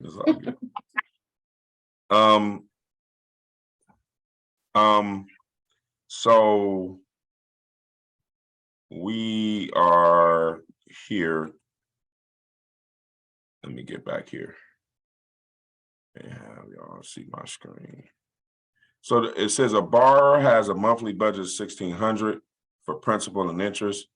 It's all good. So we are here. Let me get back here and have y'all see my screen. So it says a borrower has a monthly budget of $1,600 for principal and interest.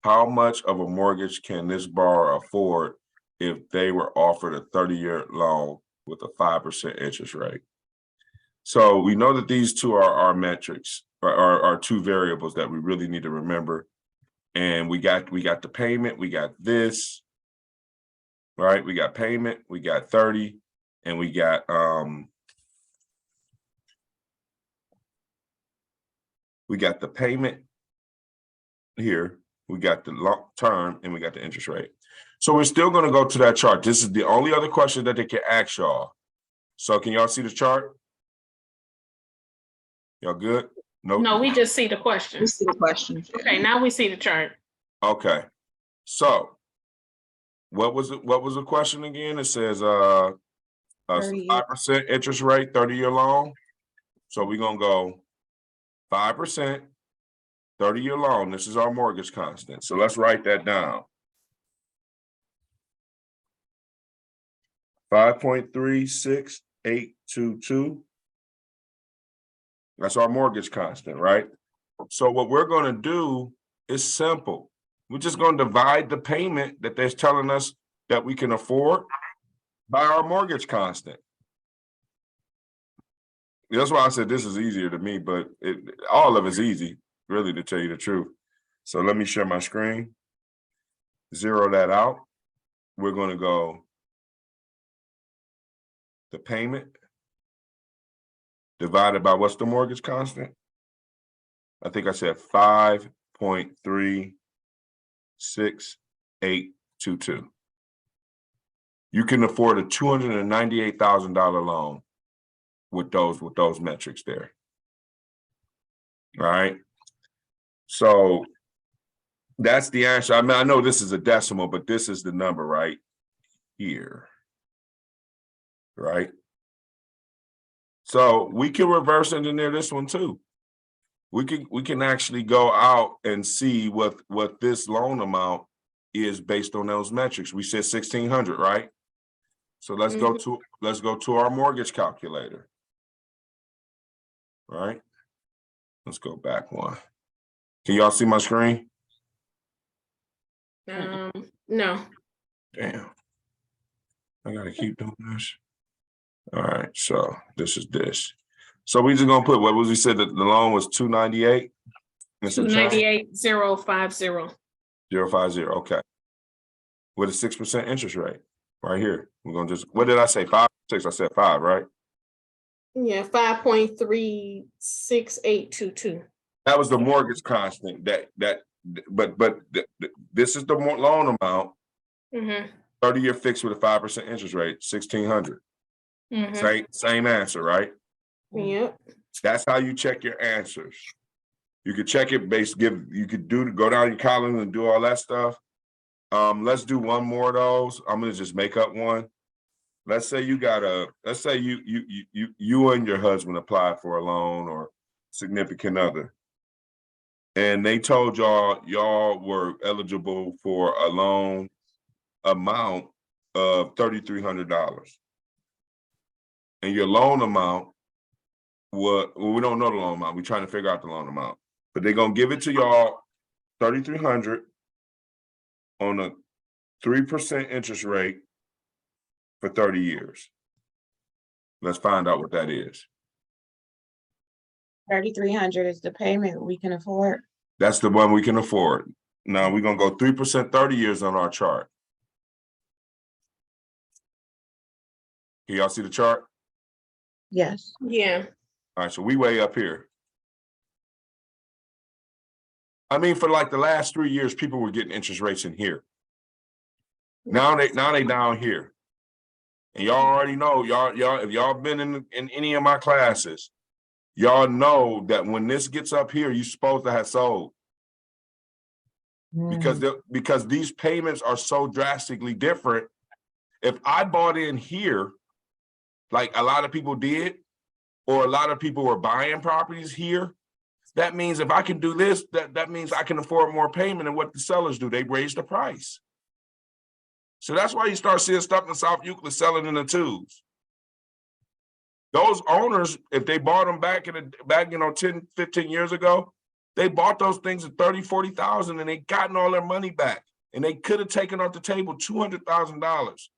How much of a mortgage can this borrower afford if they were offered a 30-year loan with a 5% interest rate? So we know that these two are our metrics, are two variables that we really need to remember. And we got the payment, we got this, right? We got payment, we got 30, and we got the payment here, we got the long term, and we got the interest rate. So we're still going to go to that chart. This is the only other question that they can ask y'all. So can y'all see the chart? Y'all good? No, we just see the question. We see the question. Okay, now we see the chart. Okay. So what was the question again? It says a 5% interest rate, 30-year loan. So we're gonna go 5%, 30-year loan. This is our mortgage constant. So let's write that down. 5.36822. That's our mortgage constant, right? So what we're going to do is simple. We're just going to divide the payment that they're telling us that we can afford by our mortgage constant. That's why I said this is easier to me, but all of it's easy, really, to tell you the truth. So let me share my screen, zero that out. We're going to go the payment divided by what's the mortgage constant? I think I said 5.36822. You can afford a $298,000 loan with those metrics there. All right. So that's the answer. I mean, I know this is a decimal, but this is the number right here. Right. So we can reverse engineer this one too. We can actually go out and see what this loan amount is based on those metrics. We said 1,600, right? So let's go to our mortgage calculator. Right? Let's go back one. Can y'all see my screen? No. Damn. I gotta keep doing this. All right, so this is this. So we just gonna put, what was we said that the loan was 298? 298,050. 050, okay. With a 6% interest rate, right here. We're gonna just, what did I say, 5, 6? I said 5, right? Yeah, 5.36822. That was the mortgage constant, but this is the loan amount, 30-year fixed with a 5% interest rate, 1,600. Same answer, right? Yep. That's how you check your answers. You could check it you could go down your column and do all that stuff. Let's do one more of those. I'm gonna just make up one. Let's say you and your husband applied for a loan or significant other, and they told y'all were eligible for a loan amount of $3,300. And your loan amount, we don't know the loan amount. We're trying to figure out the loan amount, but they're gonna give it to y'all $3,300 on a 3% interest rate for 30 years. Let's find out what that is. 3,300 is the payment we can afford. That's the one we can afford. Now we're gonna go 3% 30 years on our chart. Can y'all see the chart? Yes. Yeah. All right, so we way up here. I mean, for like the last 3 years, people were getting interest rates in here. Now they down here. And y'all already know, if y'all been in any of my classes, y'all know that when this gets up here, you're supposed to have sold. Because these payments are so drastically different. If I bought in here like a lot of people did, or a lot of people were buying properties here, that means if I can do this, that means I can afford more payment than what the sellers do. They raise the price. So that's why you start seeing stuff in South Euclid selling in the twos. Those owners, if they bought them back 10, 15 years ago, they bought those things at 30, 40,000 and they gotten all their money back. And they could have taken off the table $200,000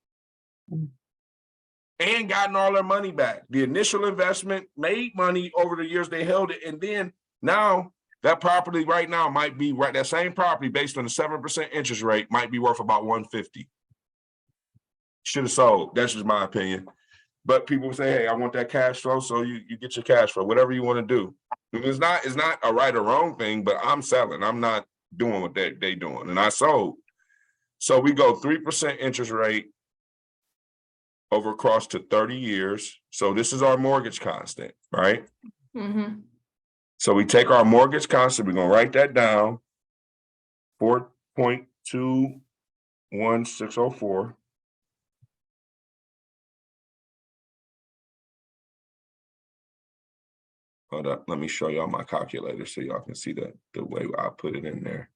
and gotten all their money back. The initial investment made money over the years they held it. And then now that property right now might be that same property based on the 7% interest rate might be worth about 150. Should have sold. That's just my opinion. But people say, hey, I want that cash flow. So you get your cash flow, whatever you want to do. It's not a right or wrong thing, but I'm selling. I'm not doing what they doing. And I sold. So we go 3% interest rate over across to 30 years. So this is our mortgage constant, right? Mm-hmm. So we take our mortgage constant, we're gonna write that down. 4.21604. Hold up, let me show y'all my calculator so y'all can see the way I put it in there.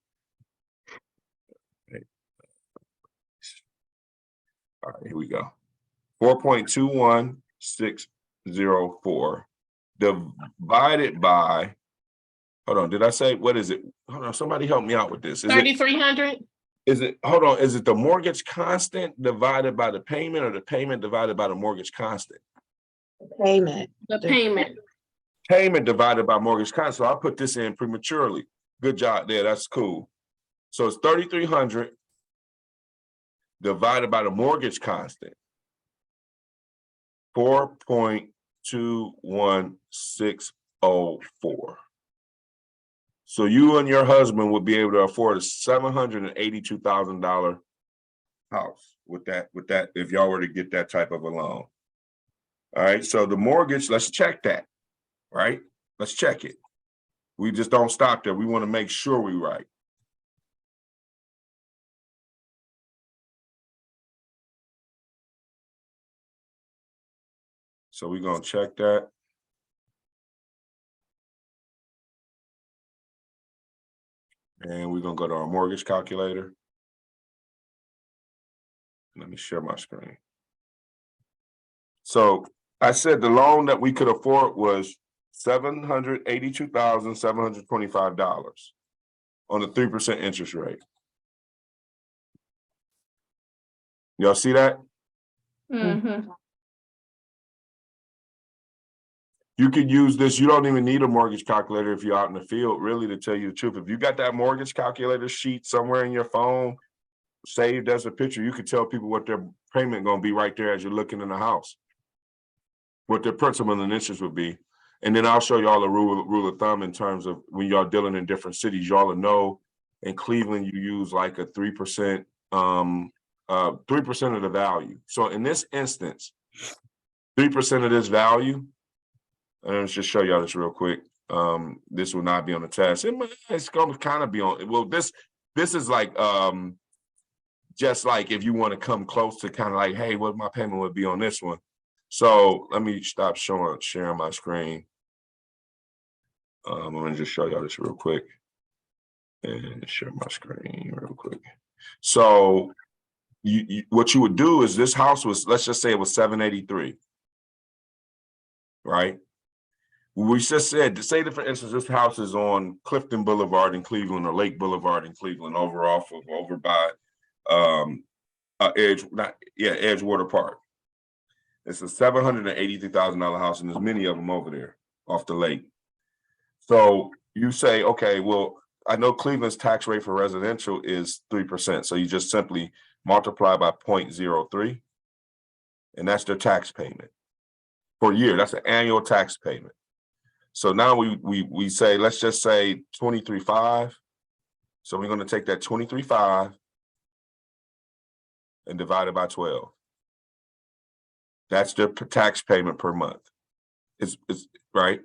All right, here we go. 4.21604 divided by, hold on, did I say, what is it? Hold on, somebody help me out with this. Is 3,300. is it, hold on, is it the mortgage constant divided by the payment or the payment divided by the mortgage constant? Payment. The payment. Payment divided by mortgage constant. So I put this in prematurely. Good job there, that's cool. So it's 3,300 divided by the mortgage constant. 4.21604. So you and your husband would be able to afford a $782,000 house with that, if y'all were to get that type of a loan. All right, so the mortgage, let's check that, right? Let's check it. We just don't stop there. We want to make sure we're right. So we're gonna check that. And we're gonna go to our mortgage calculator. Let me share my screen. So I said the loan that we could afford was $782,725 on a 3% interest rate. Y'all see that? Mm-hmm. You could use this. You don't even need a mortgage calculator if you're out in the field, really, to tell you the truth. If you got that mortgage calculator sheet somewhere in your phone, saved as a picture, you could tell people what their payment gonna be right there as you're looking in the house, what their principal and interest would be. And then I'll show y'all a rule of thumb in terms of when y'all dealing in different cities. Y'all know in Cleveland, you use like a 3%, 3% of the value. So in this instance, 3% of this value, and let's just show y'all this real quick. This will not be on the test. It's going to kind of be on. Well, this is like just like if you want to come close to kind of like, hey, what my payment would be on this one. So let me stop sharing my screen. I'm gonna just show y'all this real quick and share my screen real quick. So what you would do is this house was, let's just say it was 783, right? We just said, to say that, for instance, this house is on Clifton Boulevard in Cleveland or Lake Boulevard in Cleveland, over by Edgewater Park. It's a $783,000 house, and there's many of them over there off the lake. So you say, okay, well, I know Cleveland's tax rate for residential is 3%. So you just simply multiply by 0.03, and that's their tax payment per year. That's an annual tax payment. So now we say, let's just say 23.5. So we're going to take that 23.5 and divide it by 12. That's their tax payment per month. It's right.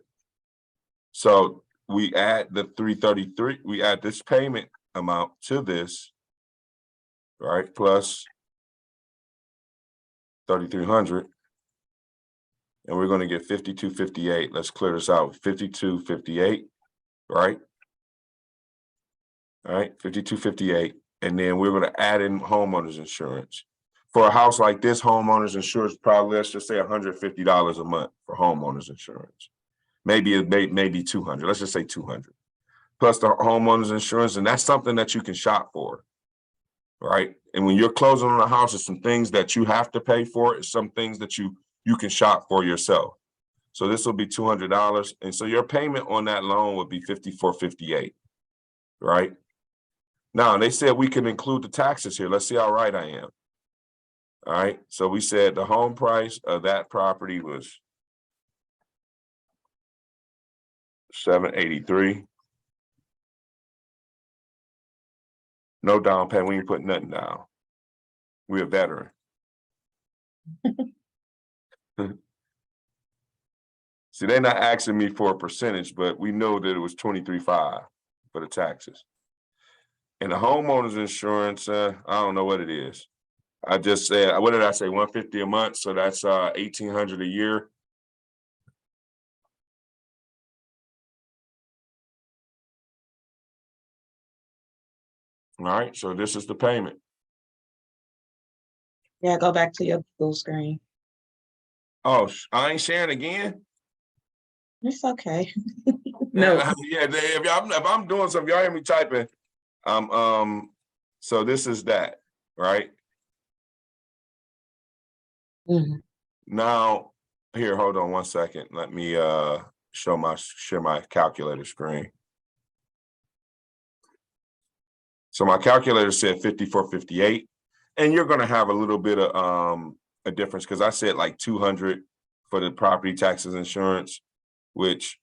So we add the 333. We add this payment amount to this, right? Plus 3,300. And we're gonna get 5258. Let's clear this out. 5258, right? All right, 5258. And then we're gonna add in homeowners insurance. For a house like this, homeowners insurance probably, let's just say $150 a month for homeowners insurance. Maybe it may be 200. Let's just say 200. Plus the homeowners insurance, and that's something that you can shop for, right? And when you're closing on a house, it's some things that you have to pay for. It's some things that you can shop for yourself. So this will be $200, and so your payment on that loan would be $54.58, right? Now they said we can include the taxes here. Let's see how right I am. All right, so we said the home price of that property was $783. No down payment. We ain't put nothing down. We're a veteran. See, they're not asking me for a percentage, but we know that it was 23.5 for the taxes. And the homeowners insurance, I don't know what it is. I just said, what did I say? 150 a month. So that's 1,800 a year. All right, so this is the payment. Yeah, go back to your full screen. Oh, I ain't sharing again. It's okay. No. Yeah, if I'm doing something, y'all hear me typing. So this is that, right? Mhm. Now, here, hold on 1 second. Let me share my calculator screen. So my calculator said 54.58, and you're gonna have a little bit of a difference because I said like 200 for the property taxes insurance, which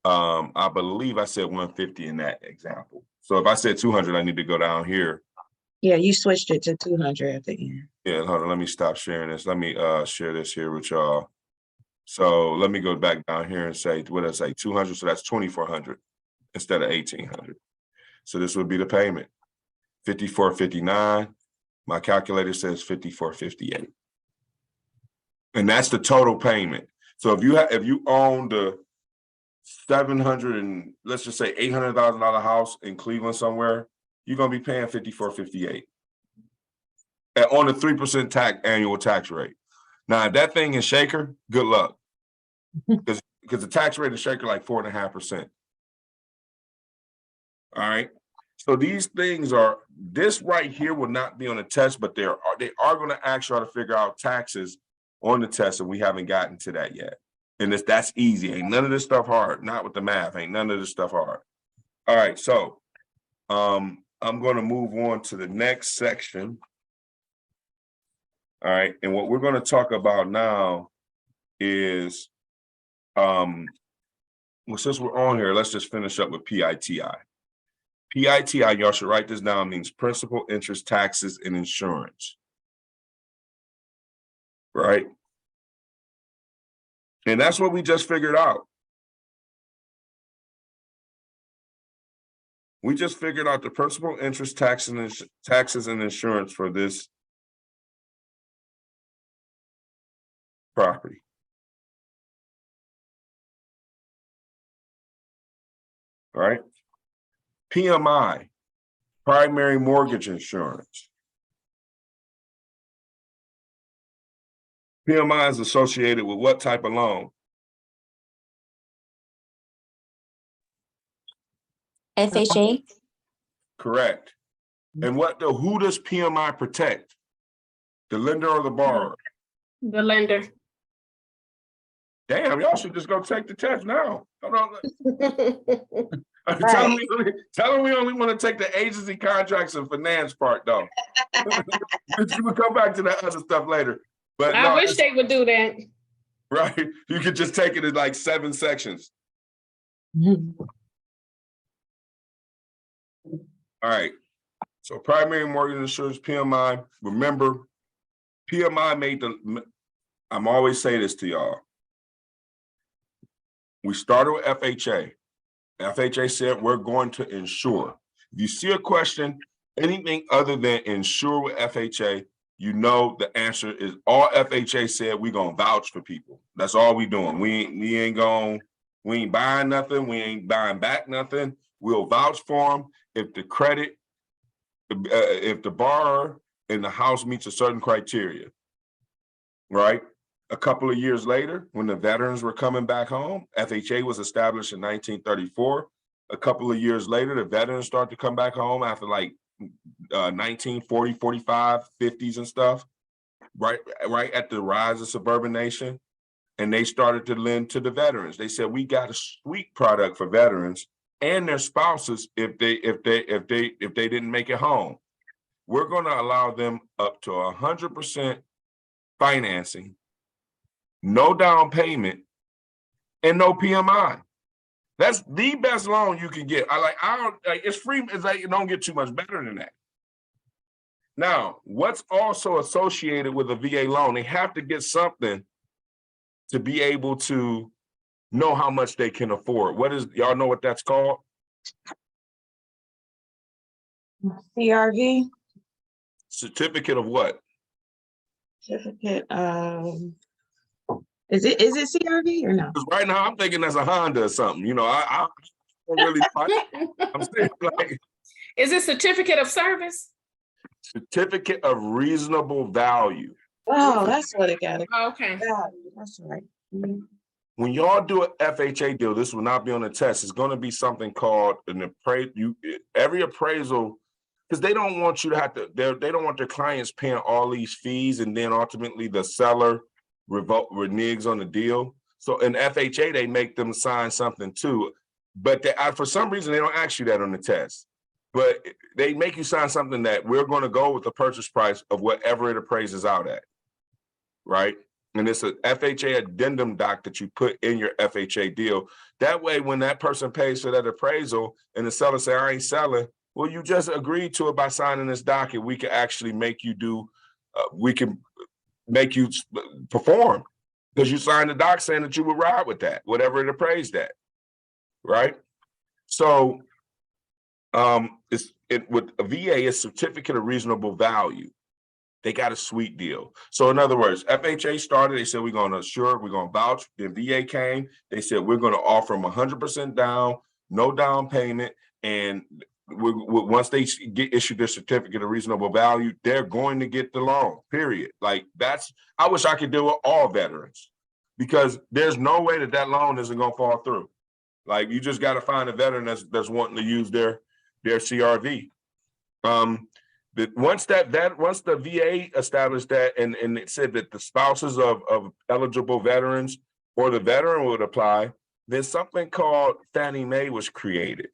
I believe I said 150 in that example. So if I said 200, I need to go down here. Yeah, you switched it to 200 at the end. Yeah, hold on, let me stop sharing this. Let me share this here with y'all. So let me go back down here and say, what did I say, 200, so that's 2,400 instead of 1,800. So this would be the payment, 54.59. My calculator says 54.58. And that's the total payment. So if you own the 700 and let's just say $800,000 house in Cleveland somewhere, you're gonna be paying 54.58 on a 3% annual tax rate. Now, if that thing is shaker, good luck, because the tax rate is shaker like 4.5%. All right. So these things this right here will not be on the test, but they are going to ask you how to figure out taxes on the test, and we haven't gotten to that yet. And that's easy. Ain't none of this stuff hard. Not with the math. Ain't none of this stuff hard. All right. So I'm going to move on to the next section. All right. And what we're going to talk about now is, well, since we're on here, let's just finish up with PITI. PITI, y'all should write this down, means principal, interest, taxes, and insurance. Right? And that's what we just figured out. We just figured out the principal, interest, taxes, and insurance for this property. All right? PMI, primary mortgage insurance. PMI is associated with what type of loan? FHA. Correct. And who does PMI protect? The lender or the borrower? The lender. Damn, y'all should just go take the test now. Hold on. Right. Tell them we only want to take the agency contracts and finance part, though. We'll come back to that other stuff later. But I no, wish they would do that. right. You could just take it in like 7 sections. Mhm. All right. So primary mortgage insurance, PMI. Remember, PMI I'm always saying this to y'all. We started with FHA. FHA said we're going to insure. If you see a question, anything other than insure with FHA, you know the answer is all FHA said, we're going to vouch for people. That's all we doing. We ain't buying nothing. We ain't buying back nothing. We'll vouch for them if the credit, if the borrower in the house meets a certain criteria, right? A couple of years later, when the veterans were coming back home, FHA was established in 1934. A couple of years later, the veterans start to come back home after like 1940, 45, 50s and stuff, right at the rise of suburbanation. And they started to lend to the veterans. They said, we got a sweet product for veterans and their spouses if they didn't make it home. We're going to allow them up to 100% financing, no down payment, and no PMI. That's the best loan you can get. It's free. It's like, you don't get too much better than that. Now, what's also associated with a VA loan, they have to get something to be able to know how much they can afford. Y'all know what that's called? CRV, Certificate of what? certificate, is it CRV or no? Because right now I'm thinking that's a Honda or something. You know, I don't really, I'm saying like Is it certificate of service? certificate of reasonable value. Oh, that's what it got. Okay. That's right. Mhm. When y'all do an FHA deal, this will not be on the test. It's going to be something called an appraisal. Every appraisal, because they don't want you to have to. They don't want their clients paying all these fees, and then ultimately the seller reneges on the deal. So in FHA, they make them sign something too, but for some reason they don't ask you that on the test. But they make you sign something that we're going to go with the purchase price of whatever it appraises out at, right? And it's a FHA addendum doc that you put in your FHA deal. That way, when that person pays for that appraisal and the seller say, I ain't selling, well, you just agreed to it by signing this doc, and we can actually make you do, we can make you perform because you signed the doc saying that you would ride with that, whatever it appraised at, right? So with a VA, it's certificate of reasonable value. They got a sweet deal. So in other words, FHA started, they said, we're going to vouch. Then VA came, they said, we're going to offer them 100% down, no down payment. And once they get issued their certificate of reasonable value, they're going to get the loan, period. Like I wish I could do it all veterans, because there's no way that loan isn't going to fall through. Like, you just got to find a veteran that's wanting to use their CRV. Once the VA established that and it said that the spouses of eligible veterans or the veteran would apply, then something called Fannie Mae was created.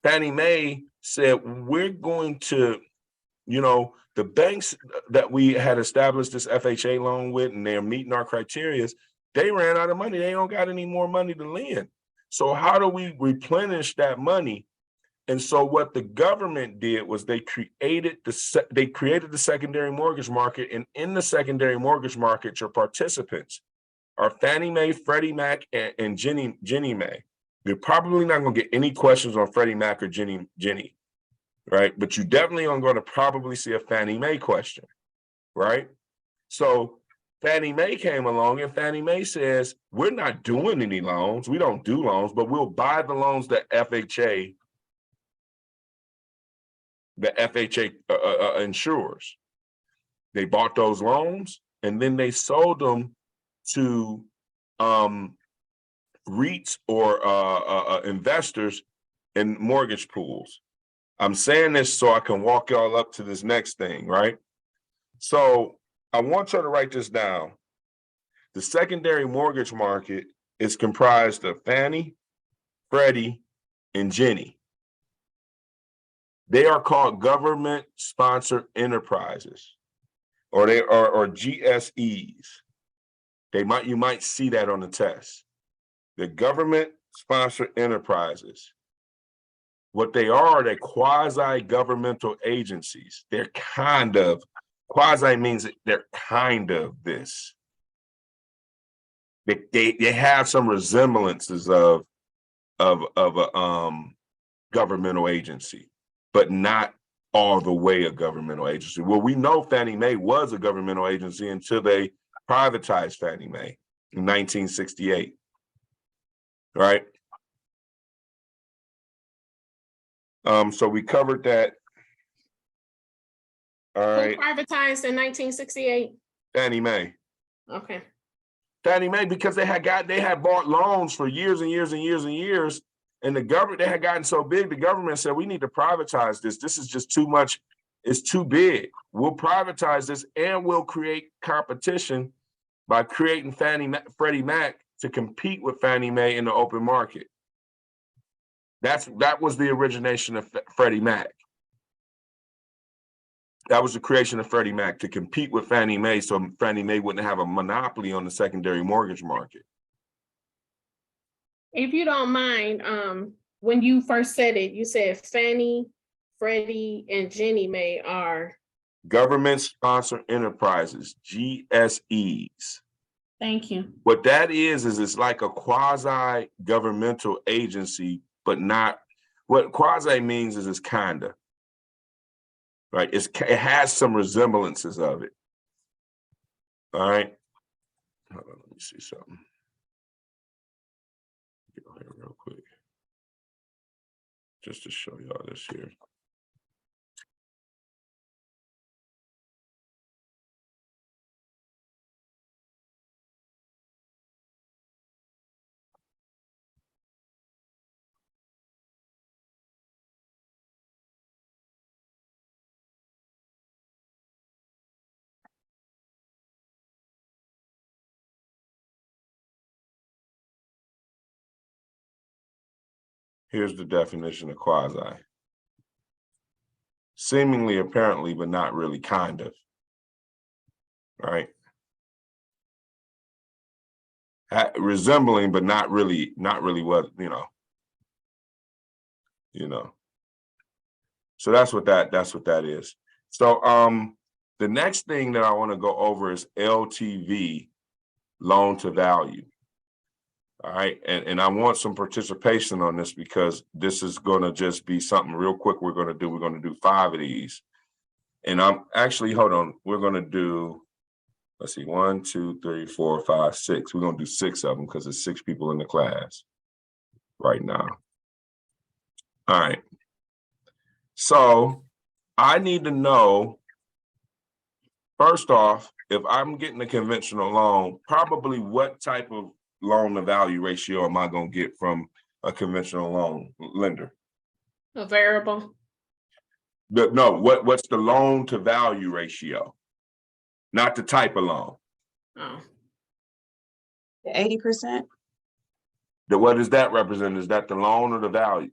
Fannie Mae said, we're going to, the banks that we had established this FHA loan with, and they're meeting our criteria, they ran out of money. They don't got any more money to lend. So how do we replenish that money? And so what the government did was they created the secondary mortgage market, and in the secondary mortgage market, your participants are Fannie Mae, Freddie Mac, and Ginnie Mae. You're probably not going to get any questions on Freddie Mac or Ginnie, right? But you definitely are going to probably see a Fannie Mae question, right? So Fannie Mae came along, and Fannie Mae says, we're not doing any loans. We don't do loans, but we'll buy the loans that FHA insures. They bought those loans, and then they sold them to REITs or investors in mortgage pools. I'm saying this so I can walk y'all up to this next thing, right? So I want you to write this down. The secondary mortgage market is comprised of Fannie, Freddie, and Ginnie. They are called government-sponsored enterprises, or they are or GSEs. You might see that on the test. The government-sponsored enterprises. What they are, they're quasi-governmental agencies. They're kind of, quasi means that they're kind of this. They have some resemblances of a governmental agency, but not all the way a governmental agency. Well, we know Fannie Mae was a governmental agency until they privatized Fannie Mae. in 1968. Right? So we covered that. All Who right, privatized in 1968? Fannie Mae. Okay. Fannie Mae, because they had bought loans for years and years and years and years. And the government, they had gotten so big, the government said, we need to privatize this. This is just too much. It's too big. We'll privatize this and we'll create competition by creating Freddie Mac to compete with Fannie Mae in the open market. That was the origination of Freddie Mac. That was the creation of Freddie Mac, to compete with Fannie Mae so Fannie Mae wouldn't have a monopoly on the secondary mortgage market. If you don't mind, when you first said it, you said Fannie, Freddie, and Ginnie Mae are. Government-sponsored enterprises, GSEs. Thank you. What that is it's like a quasi-governmental agency, but not, what quasi means is it's kinda. Right, it has some resemblances of it. All right, hold on, let me see something. Get on here real quick, just to show y'all this here. Here's the definition of quasi. Seemingly, apparently, but not really, kind of. Right? Resembling, but not really what, So that's what that is. So the next thing that I want to go over is LTV, loan to value. All right, and I want some participation on this because this is going to just be something real quick we're going to do 5 of these. And I'm actually, hold on, we're going to do, let's see, 1, 2, 3, 4, 5, 6. We're going to do 6 of them because there's 6 people in the class right now. All right. So I need to know, first off, if I'm getting a conventional loan, probably what type of loan to value ratio am I going to get from a conventional loan lender? A variable. No, what's the loan to value ratio? Not the type of loan. Oh, 80%? What does that represent? Is that the loan or the value?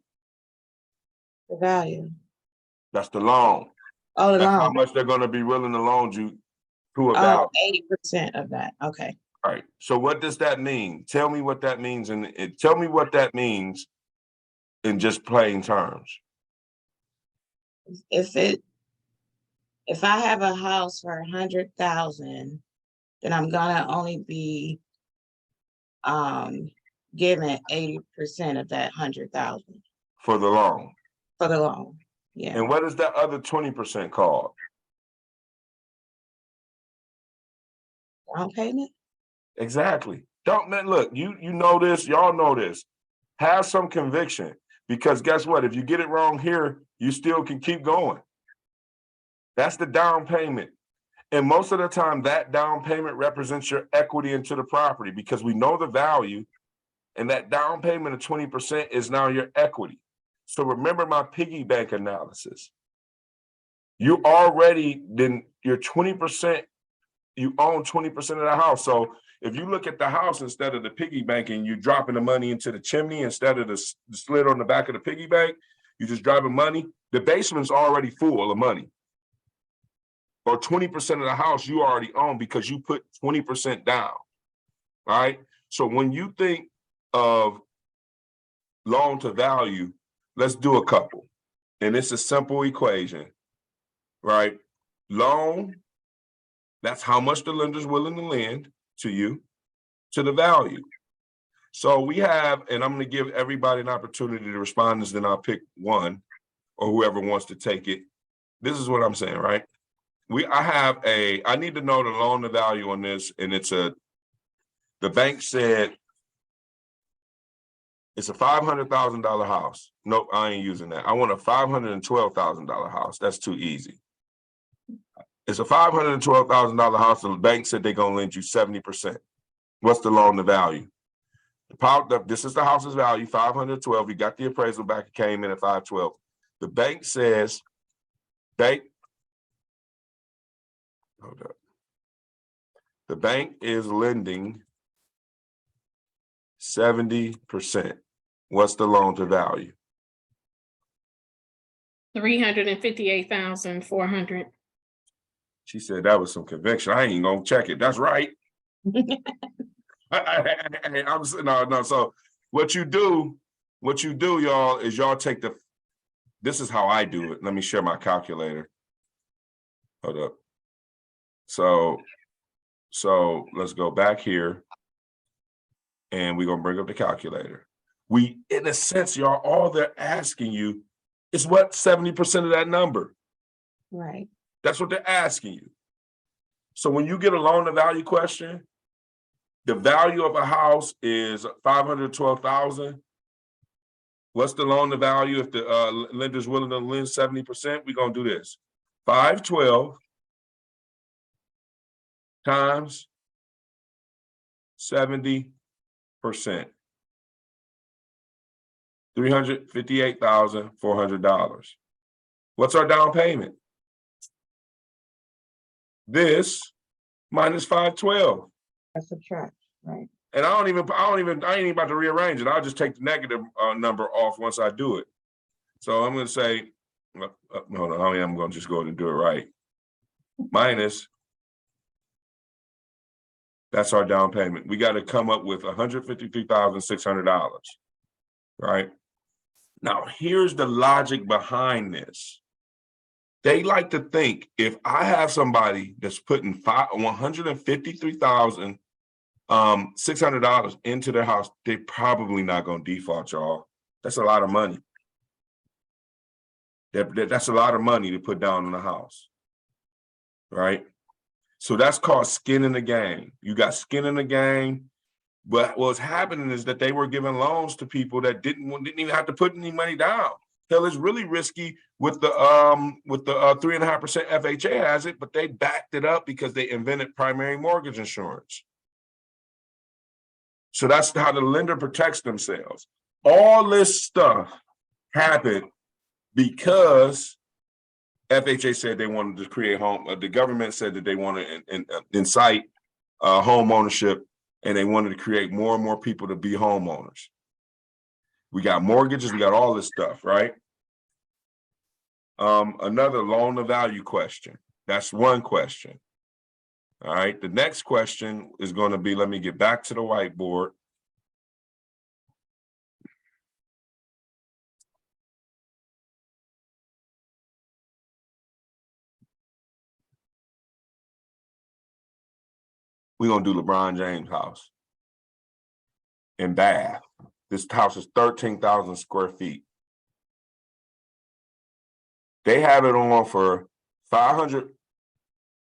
The value. That's the loan. Oh, the That's how loan. much they're going to be willing to loan you to a value. 80% of that. Okay. All right. So what does that mean? Tell me what that means, and tell me what that means in just plain terms. If I have a house for 100,000, then I'm gonna only be given 80% of that 100,000 For the loan. for the loan. Yeah. And what is that other 20% called? Down payment? Exactly. Don't, man, look, you know this, y'all know this. Have some conviction, because guess what? If you get it wrong here, you still can keep going. That's the down payment. And most of the time, that down payment represents your equity into the property, because we know the value, and that down payment of 20% is now your equity. So remember my piggy bank analysis. You already, then your 20%, you own 20% of the house. So if you look at the house instead of the piggy bank and you're dropping the money into the chimney instead of the slit on the back of the piggy bank, you're just driving money, the basement's already full of money. Or 20% of the house you already own because you put 20% down, right? So when you think of loan to value, let's do a couple. And it's a simple equation, right? Loan, that's how much the lender's willing to lend to you, to the value. So we have, and I'm going to give everybody an opportunity to respond, then I'll pick one or whoever wants to take it. This is what I'm saying, right? I need to know the loan to value on this, and it's a The bank said it's a $500,000 house. Nope, I ain't using that. I want a $512,000 house. That's too easy. It's a $512,000 house, and the bank said they're gonna lend you 70%. What's the loan to value? This is the house's value, 512. You got the appraisal back, it came in at 512. The bank says, hold up. The bank is lending 70%. What's the loan to value? 358,400. She said that was some conviction. I ain't gonna check it. That's right. I'm no. So what you do, y'all, is y'all take this is how I do it. Let me share my calculator. Hold up. So let's go back here. And we're gonna bring up the calculator. In a sense, y'all, all they're asking you is what 70% of that number. Right. That's what they're asking you. So when you get a loan to value question, the value of a house is 512,000. What's the loan to value if the lender's willing to lend 70%? We're gonna do this. 512 times 70%. $358,400. What's our down payment? This minus 512. That's subtract, right? And I ain't even about to rearrange it. I'll just take the negative number off once I do it. So I'm gonna say, hold on, I'm gonna just go ahead and do it right. Minus, that's our down payment. We got to come up with $153,600, right? Now, here's the logic behind this. They like to think if I have somebody that's putting $153,600 into their house, they're probably not going to default, y'all. That's a lot of money. That's a lot of money to put down on the house, right? So that's called skin in the game. You got skin in the game. But what's happening is that they were giving loans to people that didn't even have to put any money down. Hell, it's really risky with the 3.5% FHA has it, but they backed it up because they invented primary mortgage insurance. So that's how the lender protects themselves. All this stuff happened because FHA said they wanted to create home. The government said that they wanted to incite home ownership. And they wanted to create more and more people to be homeowners. We got mortgages, we got all this stuff, right? Another loan to value question. That's one question. All right, the next question is going to be, let me get back to the whiteboard. We're going to do LeBron James' house in Bath. This house is 13,000 square feet. They have it on for 500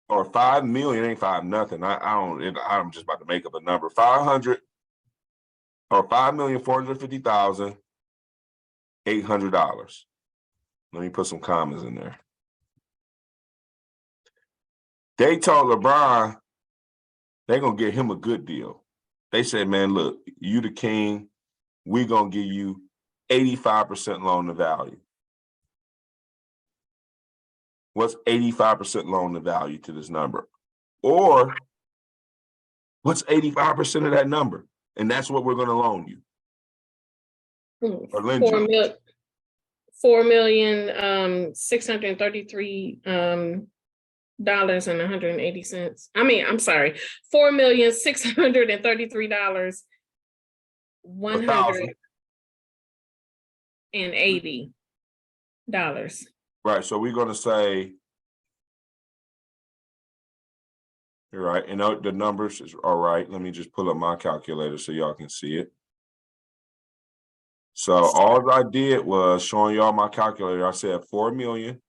or 5 million, ain't 5 nothing. I'm just about to make up a number. 500 or $5,450,800. Let me put some commas in there. They told LeBron they're gonna give him a good deal. They said, man, look, you the king, we're gonna give you 85% loan to value. What's 85% loan to value to this number? Or what's 85% of that number? And that's what we're gonna loan you. Or lend you. $4,633,180. I mean, I'm sorry, $4,633,180. Right, so we're gonna say, you're right, and the numbers is all right. Let me just pull up my calculator so y'all can see it. So all I did was showing y'all my calculator. I said 4 million.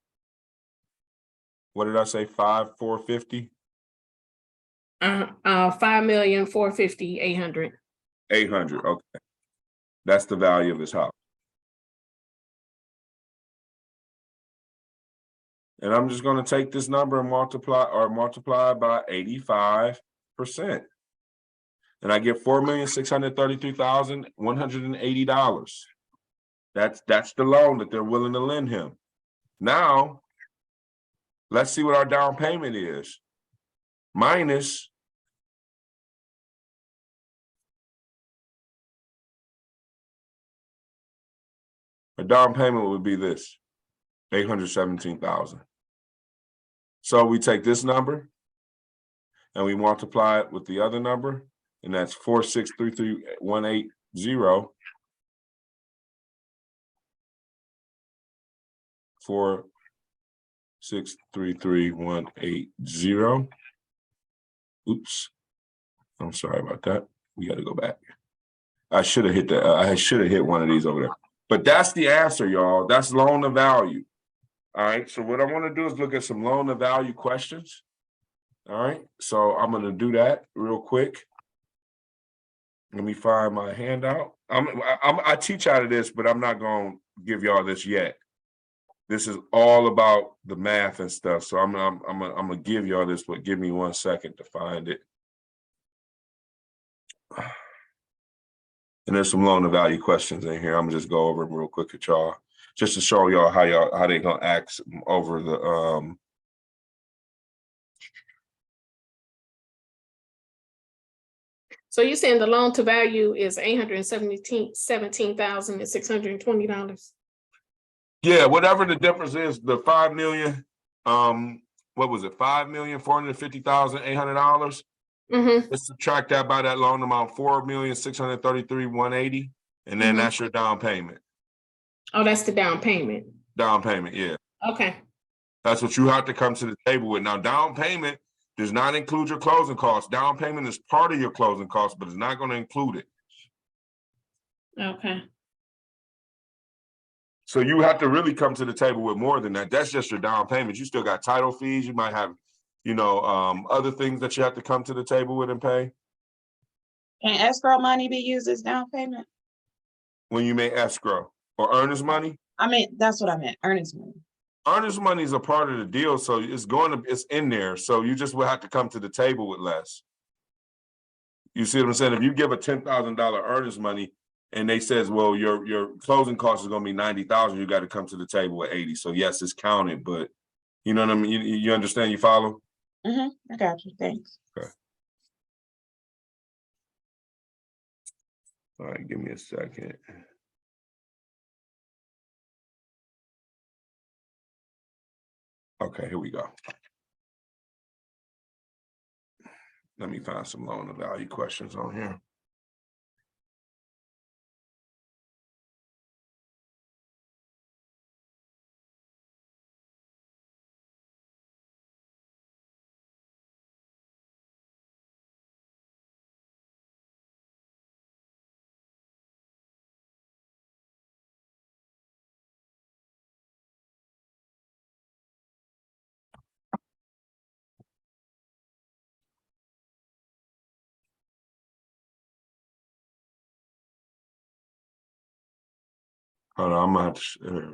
What did I say? 5,450. $5,450,800. 800, okay. That's the value of his house. And I'm just gonna take this number and multiply by 85%. And I get $4,633,180. That's the loan that they're willing to lend him. Now, let's see what our down payment is. Minus a down payment would be this, 817,000. So we take this number and we multiply it with the other number, and that's 4,633,180. 4,633,180. Oops, I'm sorry about that. We got to go back. I should have hit that. I should have hit one of these over there. But that's the answer, y'all. That's loan to value. All right. So what I want to do is look at some loan to value questions. All right. So I'm going to do that real quick. Let me find my handout. I teach out of this, but I'm not going to give y'all this yet. This is all about the math and stuff. So I'm gonna give y'all this, but give me 1 second to find it. And there's some loan to value questions in here. I'm gonna just go over them real quick at y'all, just to show y'all how they gonna act over the So you're saying the loan to value is $817,620? yeah, whatever the difference is, the 5 million, what was it, $5,450,800? Let's subtract that by that loan amount, 4,633,180, and then that's your down payment. Oh, that's the down payment. Down payment, yeah. Okay. That's what you have to come to the table with. Now, down payment does not include your closing costs. Down payment is part of your closing costs, but it's not going to include it. Okay. So you have to really come to the table with more than that. That's just your down payment. You still got title fees. You might have, other things that you have to come to the table with and pay. Can escrow money be used as down payment? When you make escrow or earnest money. I mean, that's what I meant, earnest money. Earnest money is a part of the deal, so it's in there. So you just will have to come to the table with less. You see what I'm saying? If you give a $10,000 earnest money and they says, well, your closing cost is going to be 90,000, you got to come to the table with 80. So yes, it's counted, but you know what I mean? You understand? You follow? I got you. Thanks. Okay. All right, give me a second. Okay, here we go. Let me find some loan to value questions on here. Hold on, I'm gonna have to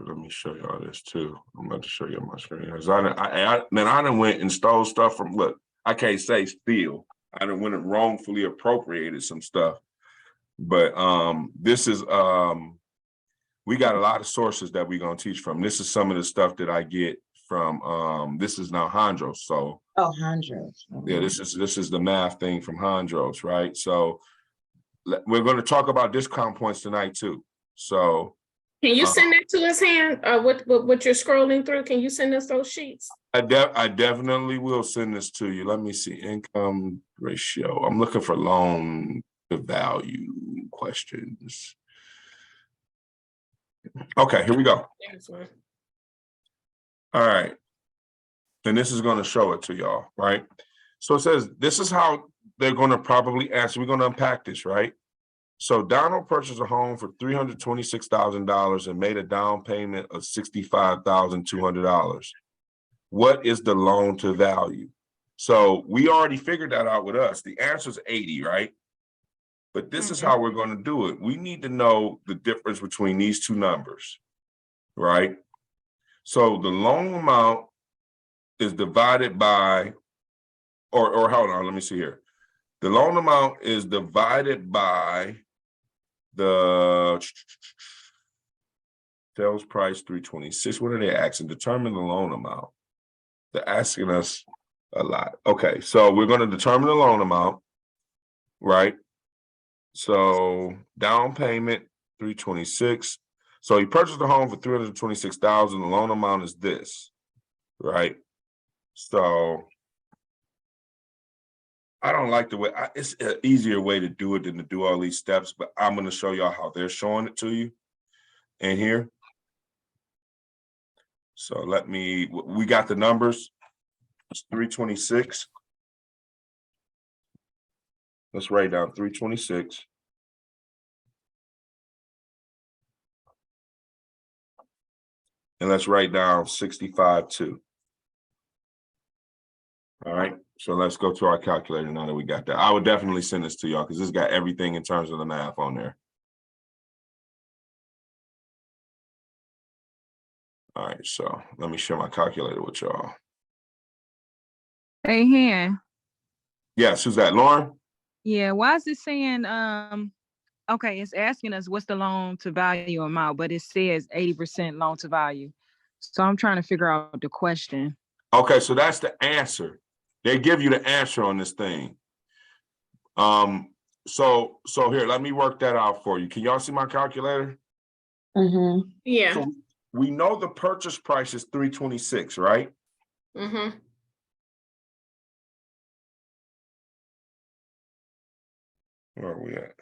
let me show y'all this too. I'm about to show you on my screen. I done went and stole stuff from, look, I can't say steal. I done went and wrongfully appropriated some stuff. But this is we got a lot of sources that we're gonna teach from. This is some of the stuff that I get from this is now Hondros. So Hondros. yeah, this is the math thing from Hondros, right? So we're going to talk about discount points tonight too. So can you send that to us, what you're scrolling through? Can you send us those sheets? I definitely will send this to you. Let me see. Income ratio. I'm looking for loan to value questions. Okay, here we go. All right. And this is going to show it to y'all, right? So it says, this is how they're going to probably answer. We're going to unpack this, right? So Donald purchased a home for $326,000 and made a down payment of $65,200. What is the loan to value? So we already figured that out with us. The answer is 80, right? But this is Mhm. how we're going to do it. We need to know the difference between these two numbers, right? So the loan amount is divided by, or hold on, let me see here. The loan amount is divided by the sales price 326. What are they asking? Determine the loan amount. They're asking us a lot. Okay, so we're going to determine the loan amount, right? So down payment 326. So he purchased the home for 326,000. The loan amount is this, right? So I don't like the way it's an easier way to do it than to do all these steps, but I'm going to show y'all how they're showing it to you in here. So we got the numbers. It's 326. Let's write down 326. And let's write down 65 too. All right. So let's go to our calculator now that we got that. I would definitely send this to y'all because this got everything in terms of the math on there. All right, so let me share my calculator with y'all. Hey, Hen. Yes, who's that, Lauren? Yeah, why is it saying, okay, it's asking us what's the loan to value amount, but it says 80% loan to value. So I'm trying to figure out the question. Okay, so that's the answer. They give you the answer on this thing. So here, let me work that out for you. Can y'all see my calculator? Mm-hmm. Yeah. So we know the purchase price is 326, right? Mm-hmm. Where are we at?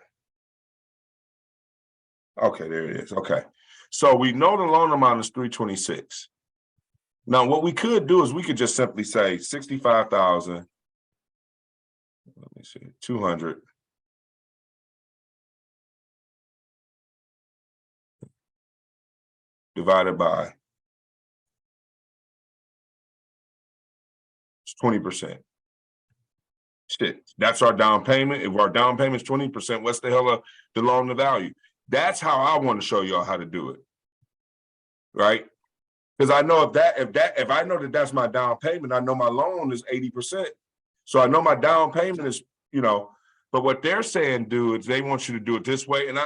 Okay, there it is. Okay. So we know the loan amount is 326. Now, what we could do is we could just simply say 65,000. Let me see, 200. Divided by 20%. Shit, that's our down payment. If our down payment is 20%, what's the hell of the loan to value? That's how I want to show y'all how to do it, right? Because I know if I know that that's my down payment, I know my loan is 80%. So I know my down payment is, but what they're saying do is they want you to do it this way. And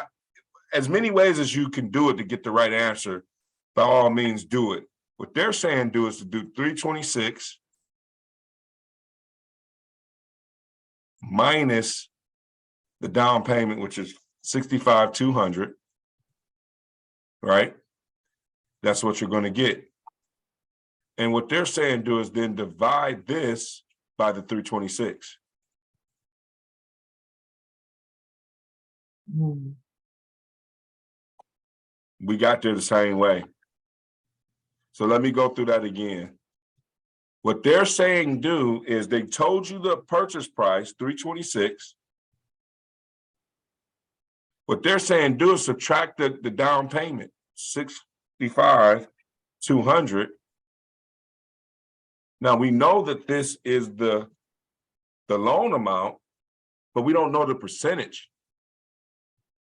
as many ways as you can do it to get the right answer, by all means do it. What they're saying do is to do 326 minus the down payment, which is 65,200, right? That's what you're going to get. And what they're saying do is then divide this by the 326. Mm-hmm. We got there the same way. So let me go through that again. What they're saying do is they told you the purchase price, 326. What they're saying do is subtract the down payment, 65,200. Now we know that this is the loan amount, but we don't know the percentage.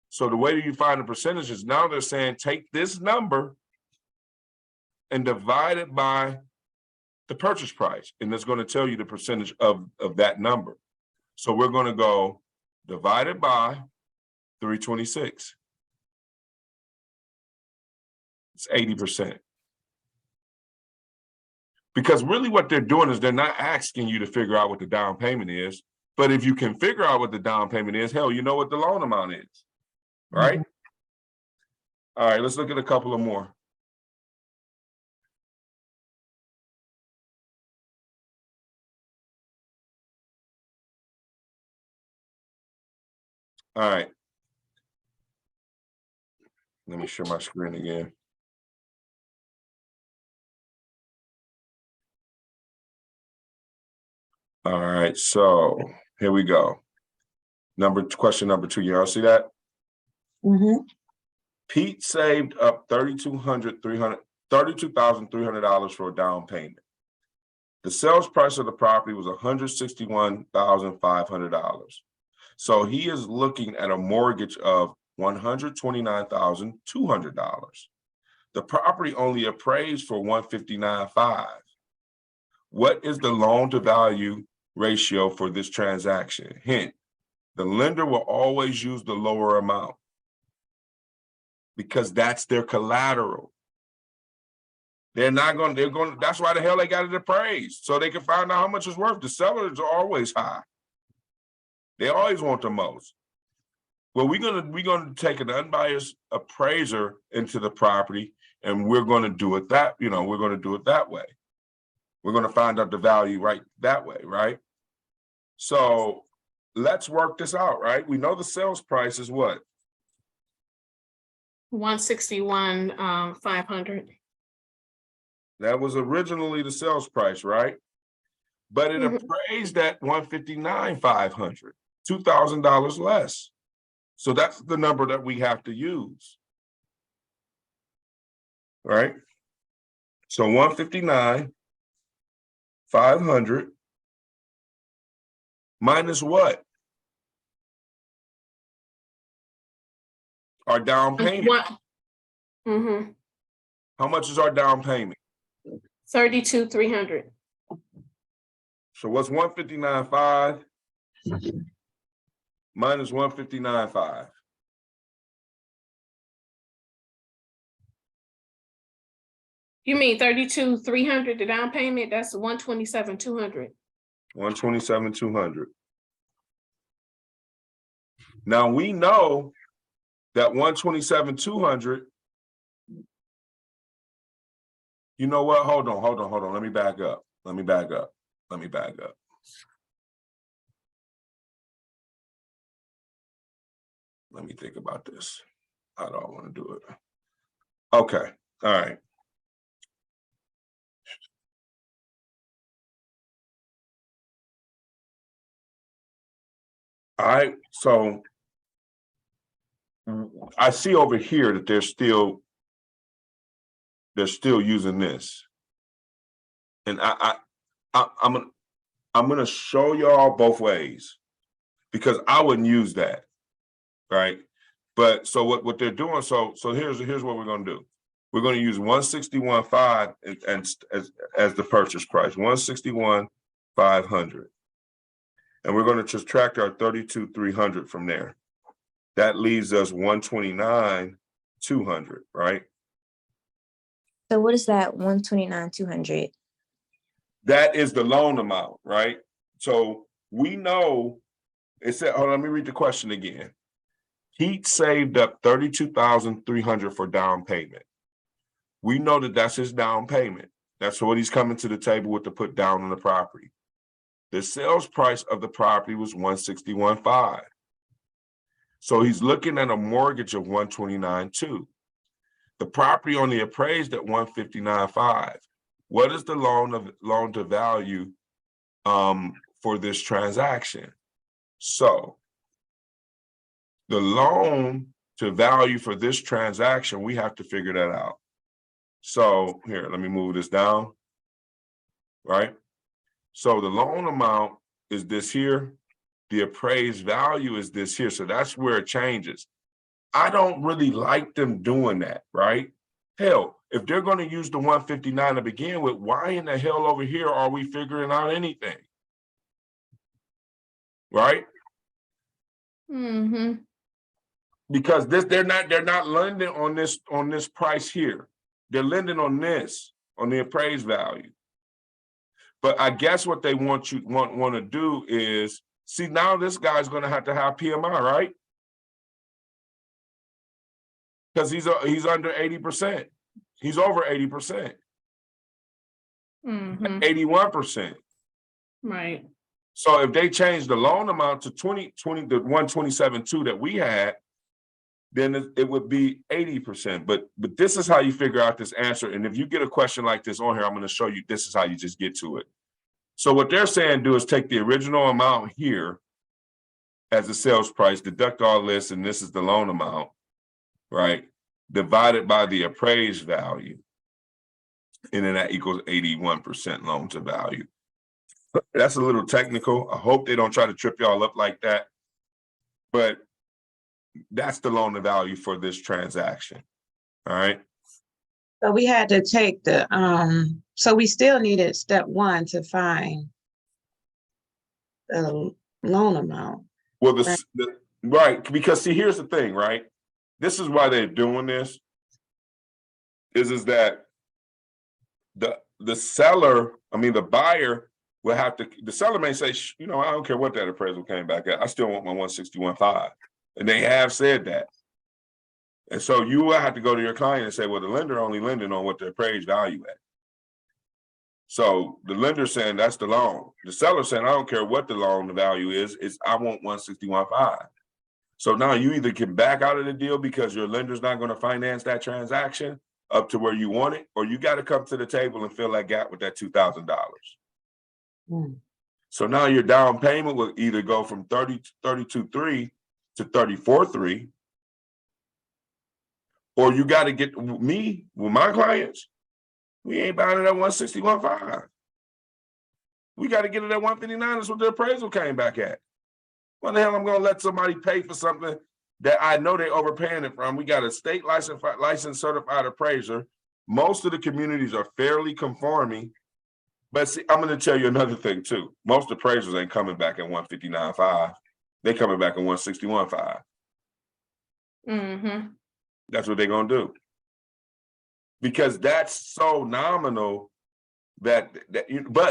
So the way that you find the percentage is now they're saying take this number and divide it by the purchase price. And it's going to tell you the percentage of that number. So we're going to go divided by 326. It's 80%. Because really what they're doing is they're not asking you to figure out what the down payment is. But if you can figure out what the down payment is, hell, you know what the loan amount is, right? Mm-hmm. All right, let's look at a couple of more. All right. Let me share my screen again. All right, so here we go. Question number 2. Y'all see that? Mm-hmm. Pete saved up $32,300 for a down payment. The sales price of the property was $161,500. So he is looking at a mortgage of $129,200. The property only appraised for $159,500. What is the loan to value ratio for this transaction? Hint, the lender will always use the lower amount because that's their collateral. They're going, that's why the hell they got it appraised, so they can find out how much it's worth. The sellers are always high. They always want the most. Well, we're gonna take an unbiased appraiser into the property, and we're gonna do it that, we're gonna do it that way. We're gonna find out the value right that way, right? So let's work this out, right? We know the sales price is what? 161, 500. That was originally the sales price, right? But it Mhm. appraised at $159,500, $2,000 less. So that's the number that we have to use. Right? So 159,500 minus what? Our down payment. What? Mm-hmm. How much is our down payment? 32,300. So what's 159,500 minus 159,500? You mean 32,300, the down payment? That's 127,200. 127,200. Now we know that 127,200. You know what? Hold on. Let me back up. Let me think about this. How do I want to do it? Okay. All right. All right. So I see over here that they're still using this. And I'm gonna show y'all both ways because I wouldn't use that, right? But so what they're doing, so here's what we're gonna do. We're gonna use 161,500 as the purchase price, 161,500. And we're gonna subtract our 32,300 from there. That leaves us 129,200, right? So what is that 129,200? That is the loan amount, right? So we know it said, hold on, let me read the question again. He saved up 32,300 for down payment. We know that that's his down payment. That's what he's coming to the table with to put down on the property. The sales price of the property was 161,500. So he's looking at a mortgage of 129,200. The property only appraised at 159,500. What is the loan to value for this transaction? So the loan to value for this transaction, we have to figure that out. So here, let me move this down, right? So the loan amount is this here. The appraised value is this here. So that's where it changes. I don't really like them doing that, right? Hell, if they're going to use the 159 to begin with, why in the hell over here are we figuring out anything? Right? Mm-hmm. Because they're not lending on this price here. They're lending on this, on the appraised value. But I guess what they want to do is, see, now this guy's going to have PMI, right? Because he's under 80%. He's over 80%. Mm-hmm. 81%. Right. So if they change the loan amount to 20, the 127,200 that we had, then it would be 80%. But this is how you figure out this answer. And if you get a question like this on here, I'm going to show you this is how you just get to it. So what they're saying do is take the original amount here as the sales price, deduct all this, and this is the loan amount, right? Divided by the appraised value. And then that equals 81% loan to value. That's a little technical. I hope they don't try to trip y'all up like that. But that's the loan to value for this transaction. All right. So we had to take the, so we still needed step one to find the loan amount. Well, right, because see, here's the thing, right? This is why they're doing this. Is that the seller, I mean, the buyer will have to, the seller may say, you know, I don't care what that appraisal came back at, I still want my 161.5. And they have said that. And so you will have to go to your client and say, well, the lender only lending on what the appraised value at. So the lender saying that's the loan. The seller saying, I don't care what the loan, the value is I want 161.5. So now you either can back out of the deal because your lender's not going to finance that transaction up to where you want it, or you got to come to the table and fill that gap with that $2,000. Hmm. So now your down payment will either go from 32.3 to 34.3, or you got to get me with my clients. We ain't buying it at 161.5. We got to get it at 159. That's what the appraisal came back at. What the hell I'm going to let somebody pay for something that I know they're overpaying it from? We got a state licensed certified appraiser. Most of the communities are fairly conforming. But see, I'm going to tell you another thing too. Most appraisers ain't coming back at 159.5. They coming back at 161.5. Mm-hmm. That's what they're going to do. Because that's so nominal but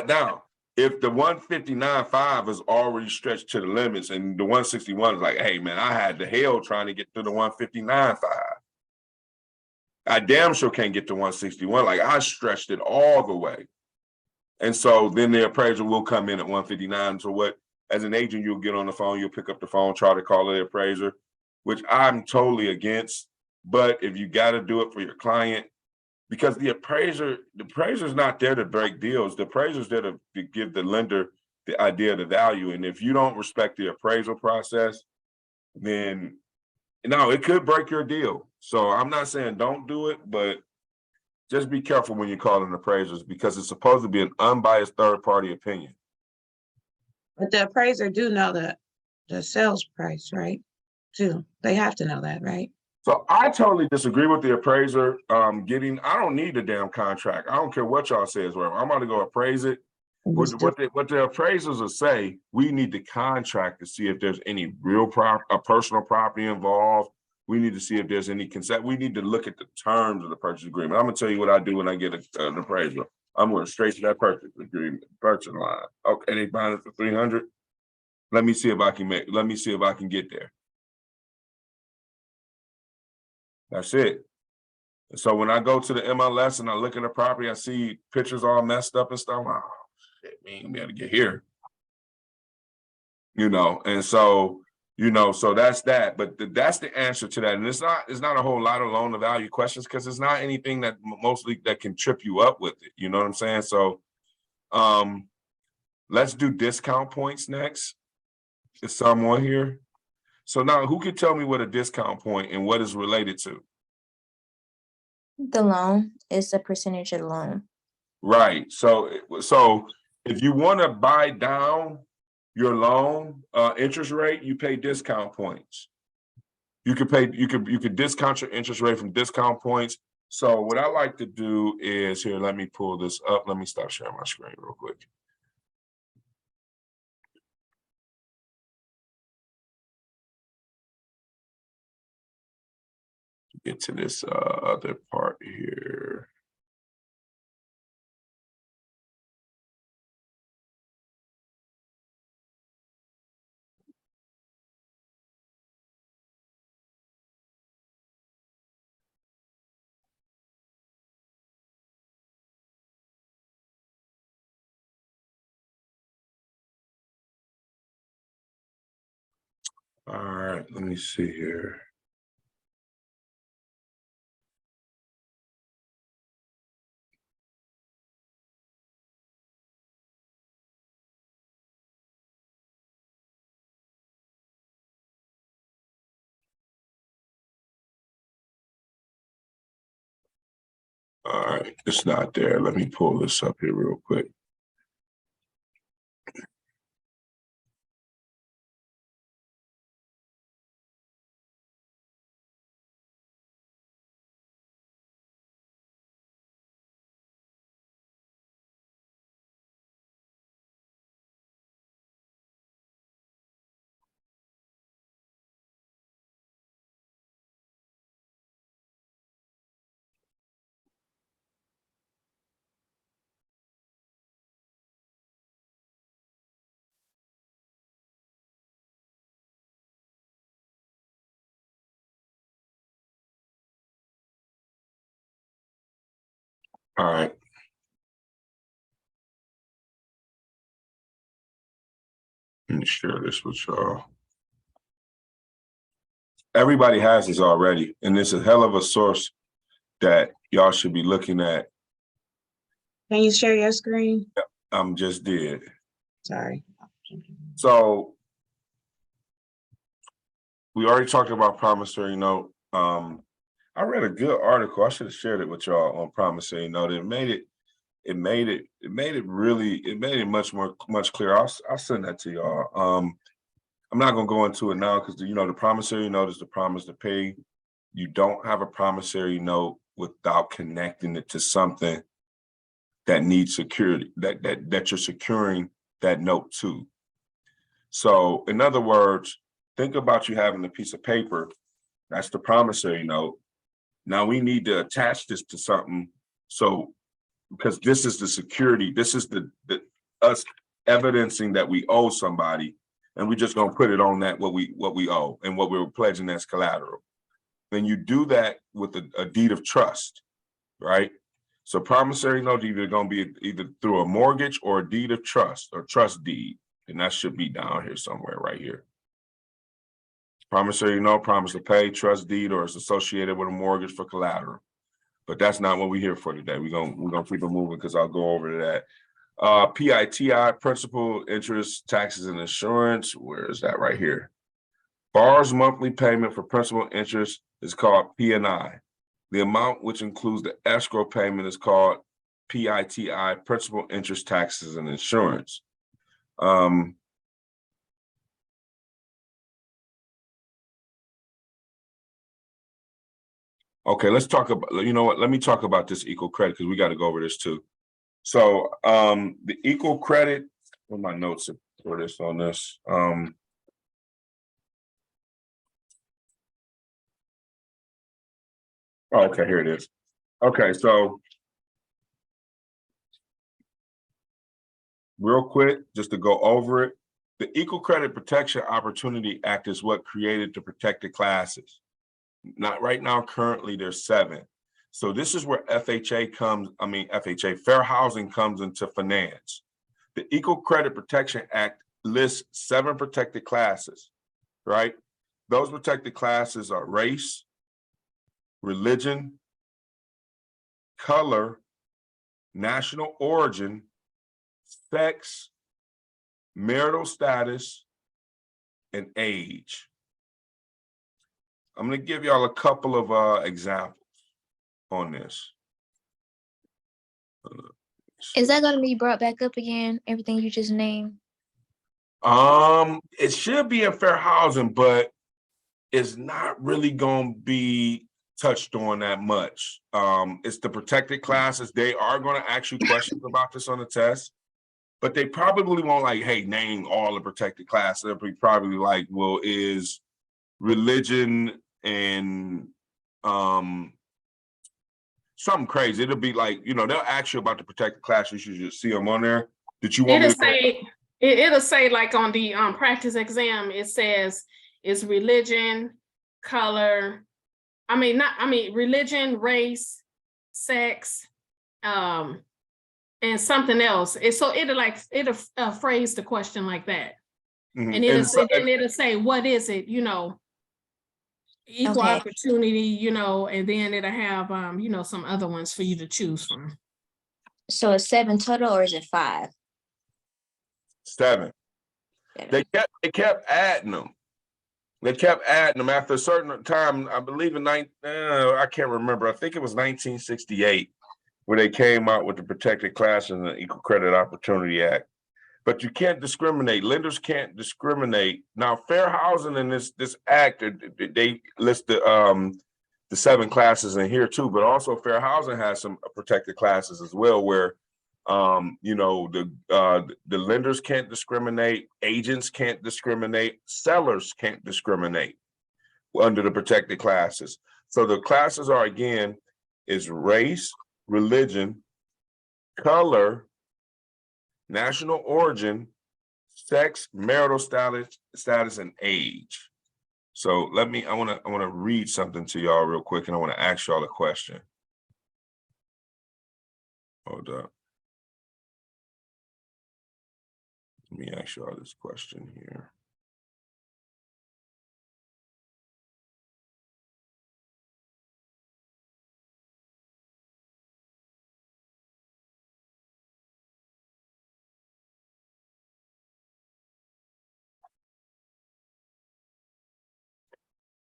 now, if the 159.5 is already stretched to the limits and the 161 is like, hey man, I had the hell trying to get to the 159.5. I damn sure can't get to 161. Like I stretched it all the way. And so then the appraiser will come in at 159. So what, as an agent, you'll get on the phone, you'll pick up the phone, try to call the appraiser, which I'm totally against. But if you got to do it for your client, because the appraiser's not there to break deals. The appraiser's there to give the lender the idea of the value. And if you don't respect the appraisal process, then no, it could break your deal. So I'm not saying don't do it, but just be careful when you're calling appraisers because it's supposed to be an unbiased third-party opinion. But the appraiser do know the sales price, right? Too. They have to know that, right? So I totally disagree with the appraiser I don't need the damn contract. I don't care what y'all say is wrong. I'm about to go appraise it. What the appraisers will say, we need the contract to see if there's any real personal property involved. We need to see if there's any consent. We need to look at the terms of the purchase agreement. I'm gonna tell you what I do when I get an appraisal. I'm going straight to that purchase agreement, purchase line. Okay, they buying it for 300. Let me see if I can get there. That's it. So when I go to the MLS and I look at the property, I see pictures all messed up and stuff. Oh, shit, we ain't gonna be able to get here. And so, so that's that. But that's the answer to that. And it's not a whole lot of loan to value questions because it's not anything that mostly that can trip you up with it. You know what I'm saying? So let's do discount points next. Is someone here? So now who can tell me what a discount point and what is related to? The loan is the percentage of the loan. Right. So if you want to buy down your loan interest rate, you pay discount points. You could discount your interest rate from discount points. So what I like to do is here, let me pull this up. Let me stop sharing my screen real quick. Get to this other part here. All right, let me see here. All right, it's not there. Let me pull this up here real quick. All right. Let me share this with y'all. Everybody has this already, and it's a hell of a source that y'all should be looking at. Can you share your screen? Just did. Sorry. So we already talked about promissory note. I read a good article. I should have shared it with y'all on promissory note. It made it much clearer. I'll send that to y'all. I'm not gonna go into it now because the promissory note is the promise to pay. You don't have a promissory note without connecting it to something that needs security, that you're securing that note to. So in other words, think about you having a piece of paper, that's the promissory note. Now we need to attach this to something. So, because this is the security, this is the us evidencing that we owe somebody, and we're just gonna put it on that what we owe and what we're pledging as collateral. Then you do that with a deed of trust, right? So promissory note either gonna be either through a mortgage or a deed of trust or trust deed, and that should be down here somewhere right here. Promissory note, promise to pay, trust deed, or is associated with a mortgage for collateral. But that's not what we're here for today. We're gonna keep it moving because I'll go over to that. PITI, principal, interest, taxes, and insurance. Where is that? Right here. Borrower's monthly payment for principal interest is called P&I. The amount which includes the escrow payment is called PITI, principal, interest, taxes, and insurance. Okay, let's talk about, you know what, let me talk about this equal credit because we got to go over this too. So the equal credit, what are my notes for this on this? Okay, here it is. Okay, so real quick, just to go over it, the Equal Credit Protection Opportunity Act is what created the protected classes. Not right now, currently there's 7. So this is where fair housing comes into finance. The Equal Credit Protection Act lists 7 protected classes, right? Those protected classes are race, religion, color, national origin, sex, marital status, and age. I'm going to give y'all a couple of examples on this. Is that gonna be brought back up again? Everything you just named? It should be in fair housing, but it's not really going to be touched on that much. It's the protected classes. They are going to ask you questions about this on the test, but they probably won't like, hey, name all the protected classes. They'll be probably like, well, is religion and something crazy. It'll be like, they'll ask you about the protected classes. You should just see them on there. Did you want me to it'll say like on the practice exam, it says it's religion, color, religion, race, sex, and something else. So it'll phrase the question like that. Mhm. And it'll say, what is it, equal Okay. opportunity, and then it'll have, some other ones for you to choose from. So it's 7 total, or is it 5? 7. 7. They kept adding them. They kept adding them after a certain time. I believe I can't remember. I think it was 1968. where they came out with the Protected Classes and the Equal Credit Opportunity Act. But you can't discriminate. Lenders can't discriminate. Now, fair housing in this act, they list the 7 classes in here too, but also fair housing has some protected classes as well, where you know, the lenders can't discriminate, agents can't discriminate, sellers can't discriminate under the protected classes. So the classes are, again, is race, religion, color, national origin, sex, marital status, and age. So I want to read something to y'all real quick, and I want to ask y'all a question. Hold up. Let me ask y'all this question here.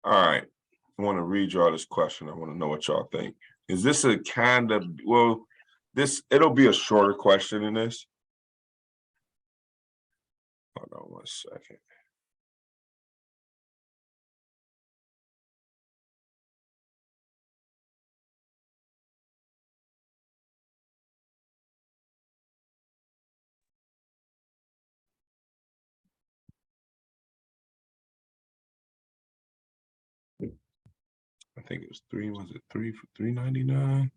All right, I want to read y'all this question. I want to know what y'all think. Is this a kind of, well, it'll be a shorter question than this. Hold on 1 second. I think it was was it three for $3.99?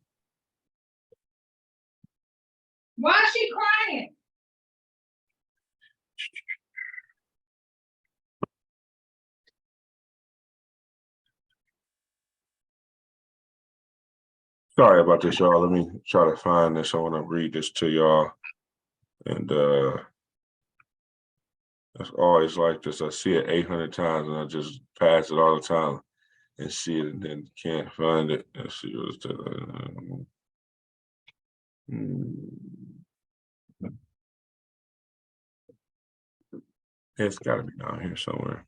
Why is she crying? Sorry about this, y'all. Let me try to find this. I want to read this to y'all. And that's always like this. I see it 800 times and I just pass it all the time and see it and then can't find it. Let's see what's the it's got to be down here somewhere.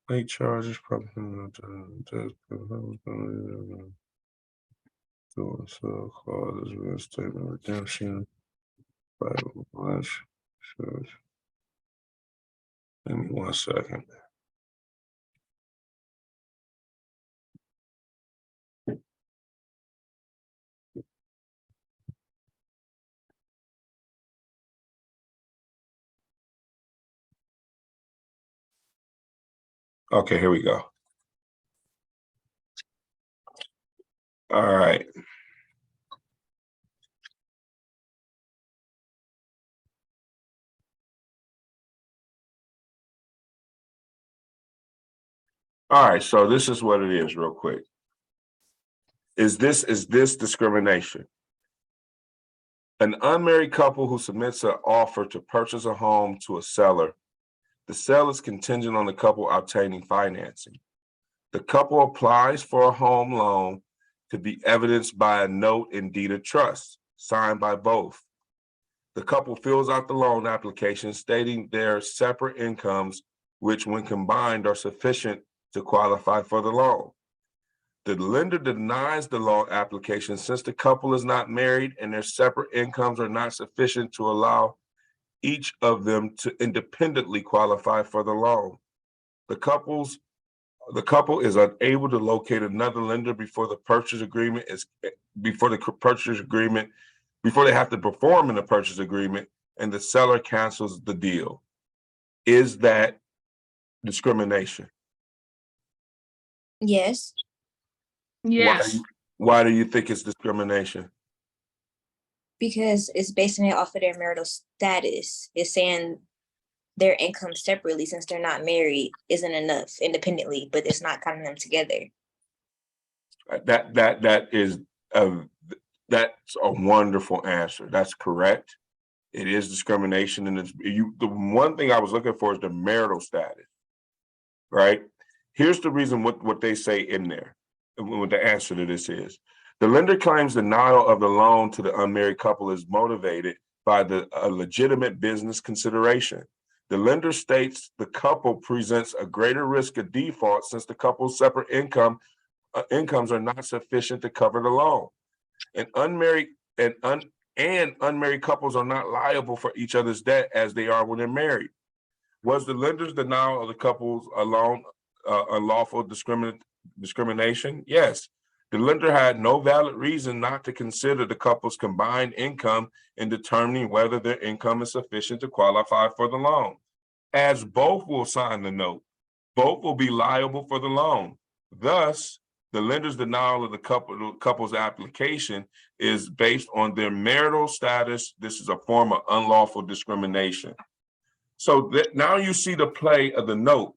Late charges probably so clauses, reinstatement, redemption, Bible lunch. Give me 1 second. Okay, here we go. All right. All right, so this is what it is real quick. Is this discrimination? An unmarried couple who submits an offer to purchase a home to a seller, the sale is contingent on the couple obtaining financing. The couple applies for a home loan to be evidenced by a note and deed of trust signed by both. The couple fills out the loan application stating their separate incomes, which when combined are sufficient to qualify for the loan. The lender denies the loan application since the couple is not married and their separate incomes are not sufficient to allow each of them to independently qualify for the loan. The couple is unable to locate another lender before they have to perform in the purchase agreement, and the seller cancels the deal. Is that discrimination? Yes, Yes. Why do you think it's discrimination? because it's basing it off of their marital status. It's saying their income separately, since they're not married, isn't enough independently, but it's not counting them together. That's a wonderful answer. That's correct. It is discrimination, and the one thing I was looking for is the marital status, right? Here's the reason what they say in there, and what the answer to this is. The lender claims denial of the loan to the unmarried couple is motivated by a legitimate business consideration. The lender states the couple presents a greater risk of default since the couple's separate incomes are not sufficient to cover the loan. And unmarried couples are not liable for each other's debt as they are when they're married. Was the lender's denial of the couple's loan unlawful discrimination? Yes. The lender had no valid reason not to consider the couple's combined income in determining whether their income is sufficient to qualify for the loan. As both will sign the note, both will be liable for the loan. Thus, the lender's denial of the couple's application is based on their marital status. This is a form of unlawful discrimination. So now you see the play of the note,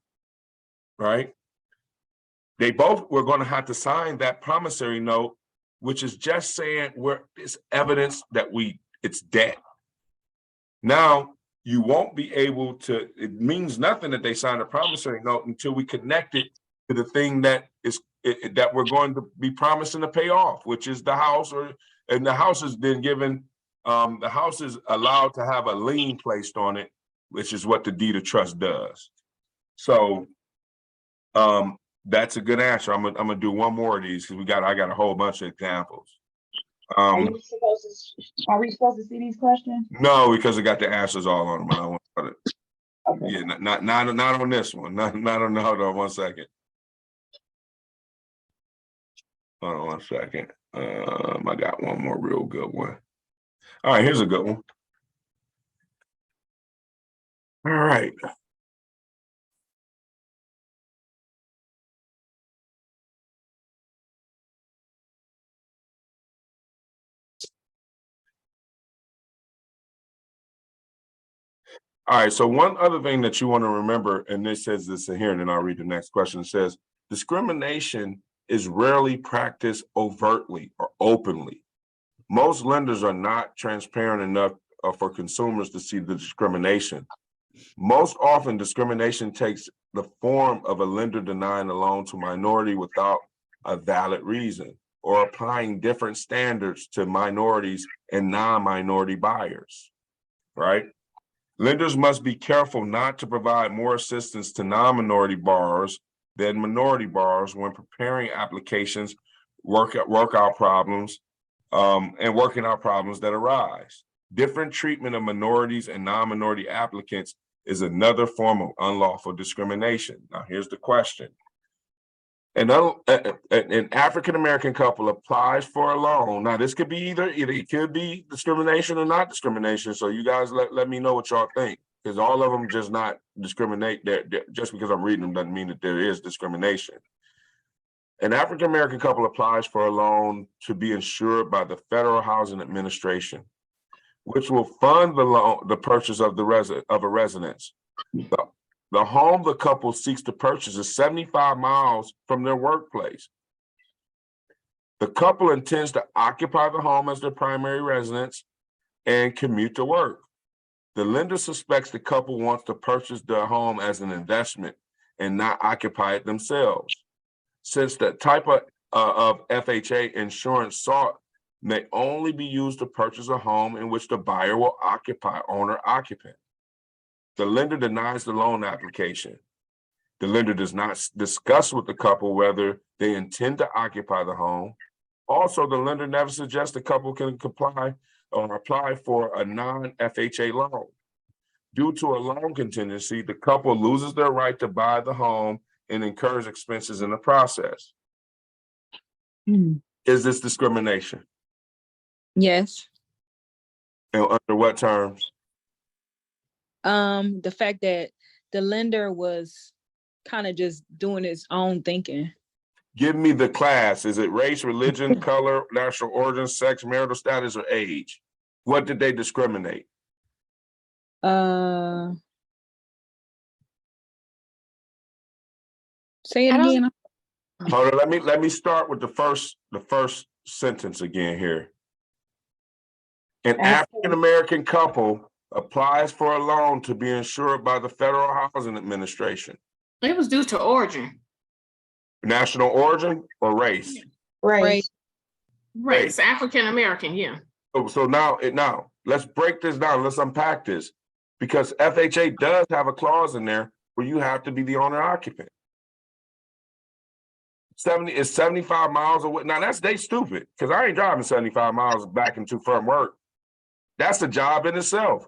right? They both were going to have to sign that promissory note, which is just saying it's evidence that it's debt. Now, you won't be able to, it means nothing that they signed a promissory note until we connect it to the thing that we're going to be promising to pay off, which is the house, and the house is then given, the house is allowed to have a lien placed on it, which is what the deed of trust does. So that's a good answer. I'm gonna do one more of these because I got a whole bunch of examples. Are we supposed to see these questions? No, because I got the answers all on them. And I want to, Okay. yeah, not on this one. Not on. Hold on 1 second. Hold on 1 second. I got one more real good one. All right, here's a good one. All right. All right, so one other thing that you want to remember, and this says this in here, and then I'll read the next question. It says, discrimination is rarely practiced overtly or openly. Most lenders are not transparent enough for consumers to see the discrimination. Most often, discrimination takes the form of a lender denying a loan to minority without a valid reason, or applying different standards to minorities and non-minority buyers, right? Lenders must be careful not to provide more assistance to non-minority borrowers than minority borrowers when preparing applications, working out problems that arise. Different treatment of minorities and non-minority applicants is another form of unlawful discrimination. Now, here's the question. An African-American couple applies for a loan. Now, this could be either it could be discrimination or not discrimination. So you guys let me know what y'all think, because all of them just not discriminate. Just because I'm reading them doesn't mean that there is discrimination. An African-American couple applies for a loan to be insured by the Federal Housing Administration, which will fund the purchase of a residence. The home the couple seeks to purchase is 75 miles from their workplace. The couple intends to occupy the home as their primary residence and commute to work. The lender suspects the couple wants to purchase their home as an investment and not occupy it themselves. Since the type of FHA insurance sought may only be used to purchase a home in which the buyer will occupy, owner-occupant. The lender denies the loan application. The lender does not discuss with the couple whether they intend to occupy the home. Also, the lender never suggests the couple can comply or apply for a non-FHA loan. Due to a loan contingency, the couple loses their right to buy the home and incurs expenses in the process. Is this discrimination? Yes. And under what terms? The fact that the lender was kind of just doing its own thinking. Give me the class. Is it race, religion, color, national origin, sex, marital status, or age? What did they discriminate? Say it I don't- again. Hold on, let me start with the first sentence again here. An African-American couple applies for a loan to be insured by the Federal Housing Administration. It was due to origin, National origin or race? Race. race, African American, yeah. So now, let's break this down. Let's unpack this. Because FHA does have a clause in there where you have to be the owner occupant. 75 miles away. Now they stupid, because I ain't driving 75 miles back and to from work. That's a job in itself.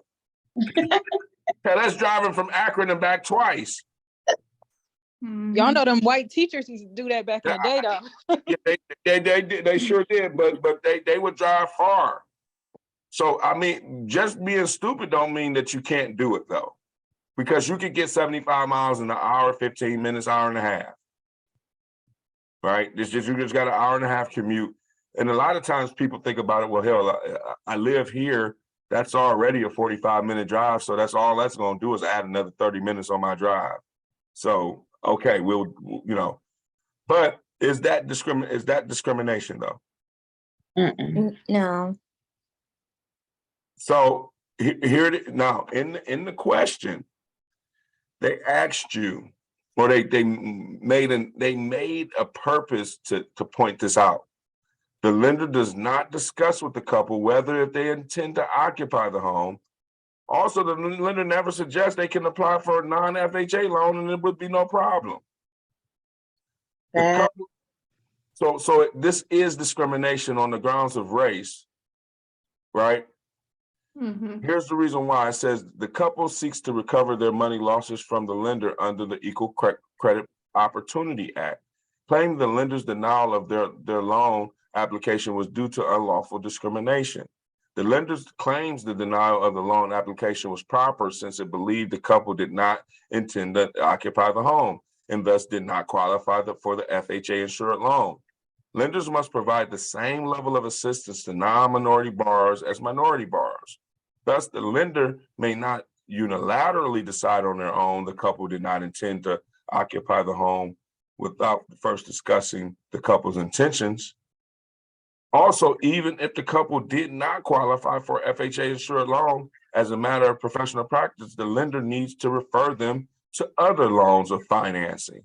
That's driving from Akron and back twice. Y'all know them white teachers used to do that back in the day, though. Yeah, they sure did, but they would drive far. So I mean, just being stupid don't mean that you can't do it though, because you could get 75 miles in an hour, 15 minutes, hour and a half. Right? You just got an hour and a half commute. And a lot of times people think about it, well, hell, I live here. That's already a 45-minute drive. So that's all that's going to do is add another 30 minutes on my drive. So, okay, but is that discrimination though? No. So here now in the question, they asked you, or they made a purpose to point this out. The lender does not discuss with the couple whether if they intend to occupy the home. Also, the lender never suggests they can apply for a non-FHA loan and it would be no problem. So this is discrimination on the grounds of race, right? Mm-hmm. Here's the reason why. It says the couple seeks to recover their money losses from the lender under the Equal Credit Opportunity Act, claiming the lender's denial of their loan application was due to unlawful discrimination. The lender claims the denial of the loan application was proper since it believed the couple did not intend to occupy the home and thus did not qualify for the FHA insured loan. Lenders must provide the same level of assistance to non-minority borrowers as minority borrowers. Thus, the lender may not unilaterally decide on their own the couple did not intend to occupy the home without first discussing the couple's intentions. Also, even if the couple did not qualify for FHA insured loan, as a matter of professional practice, the lender needs to refer them to other loans of financing.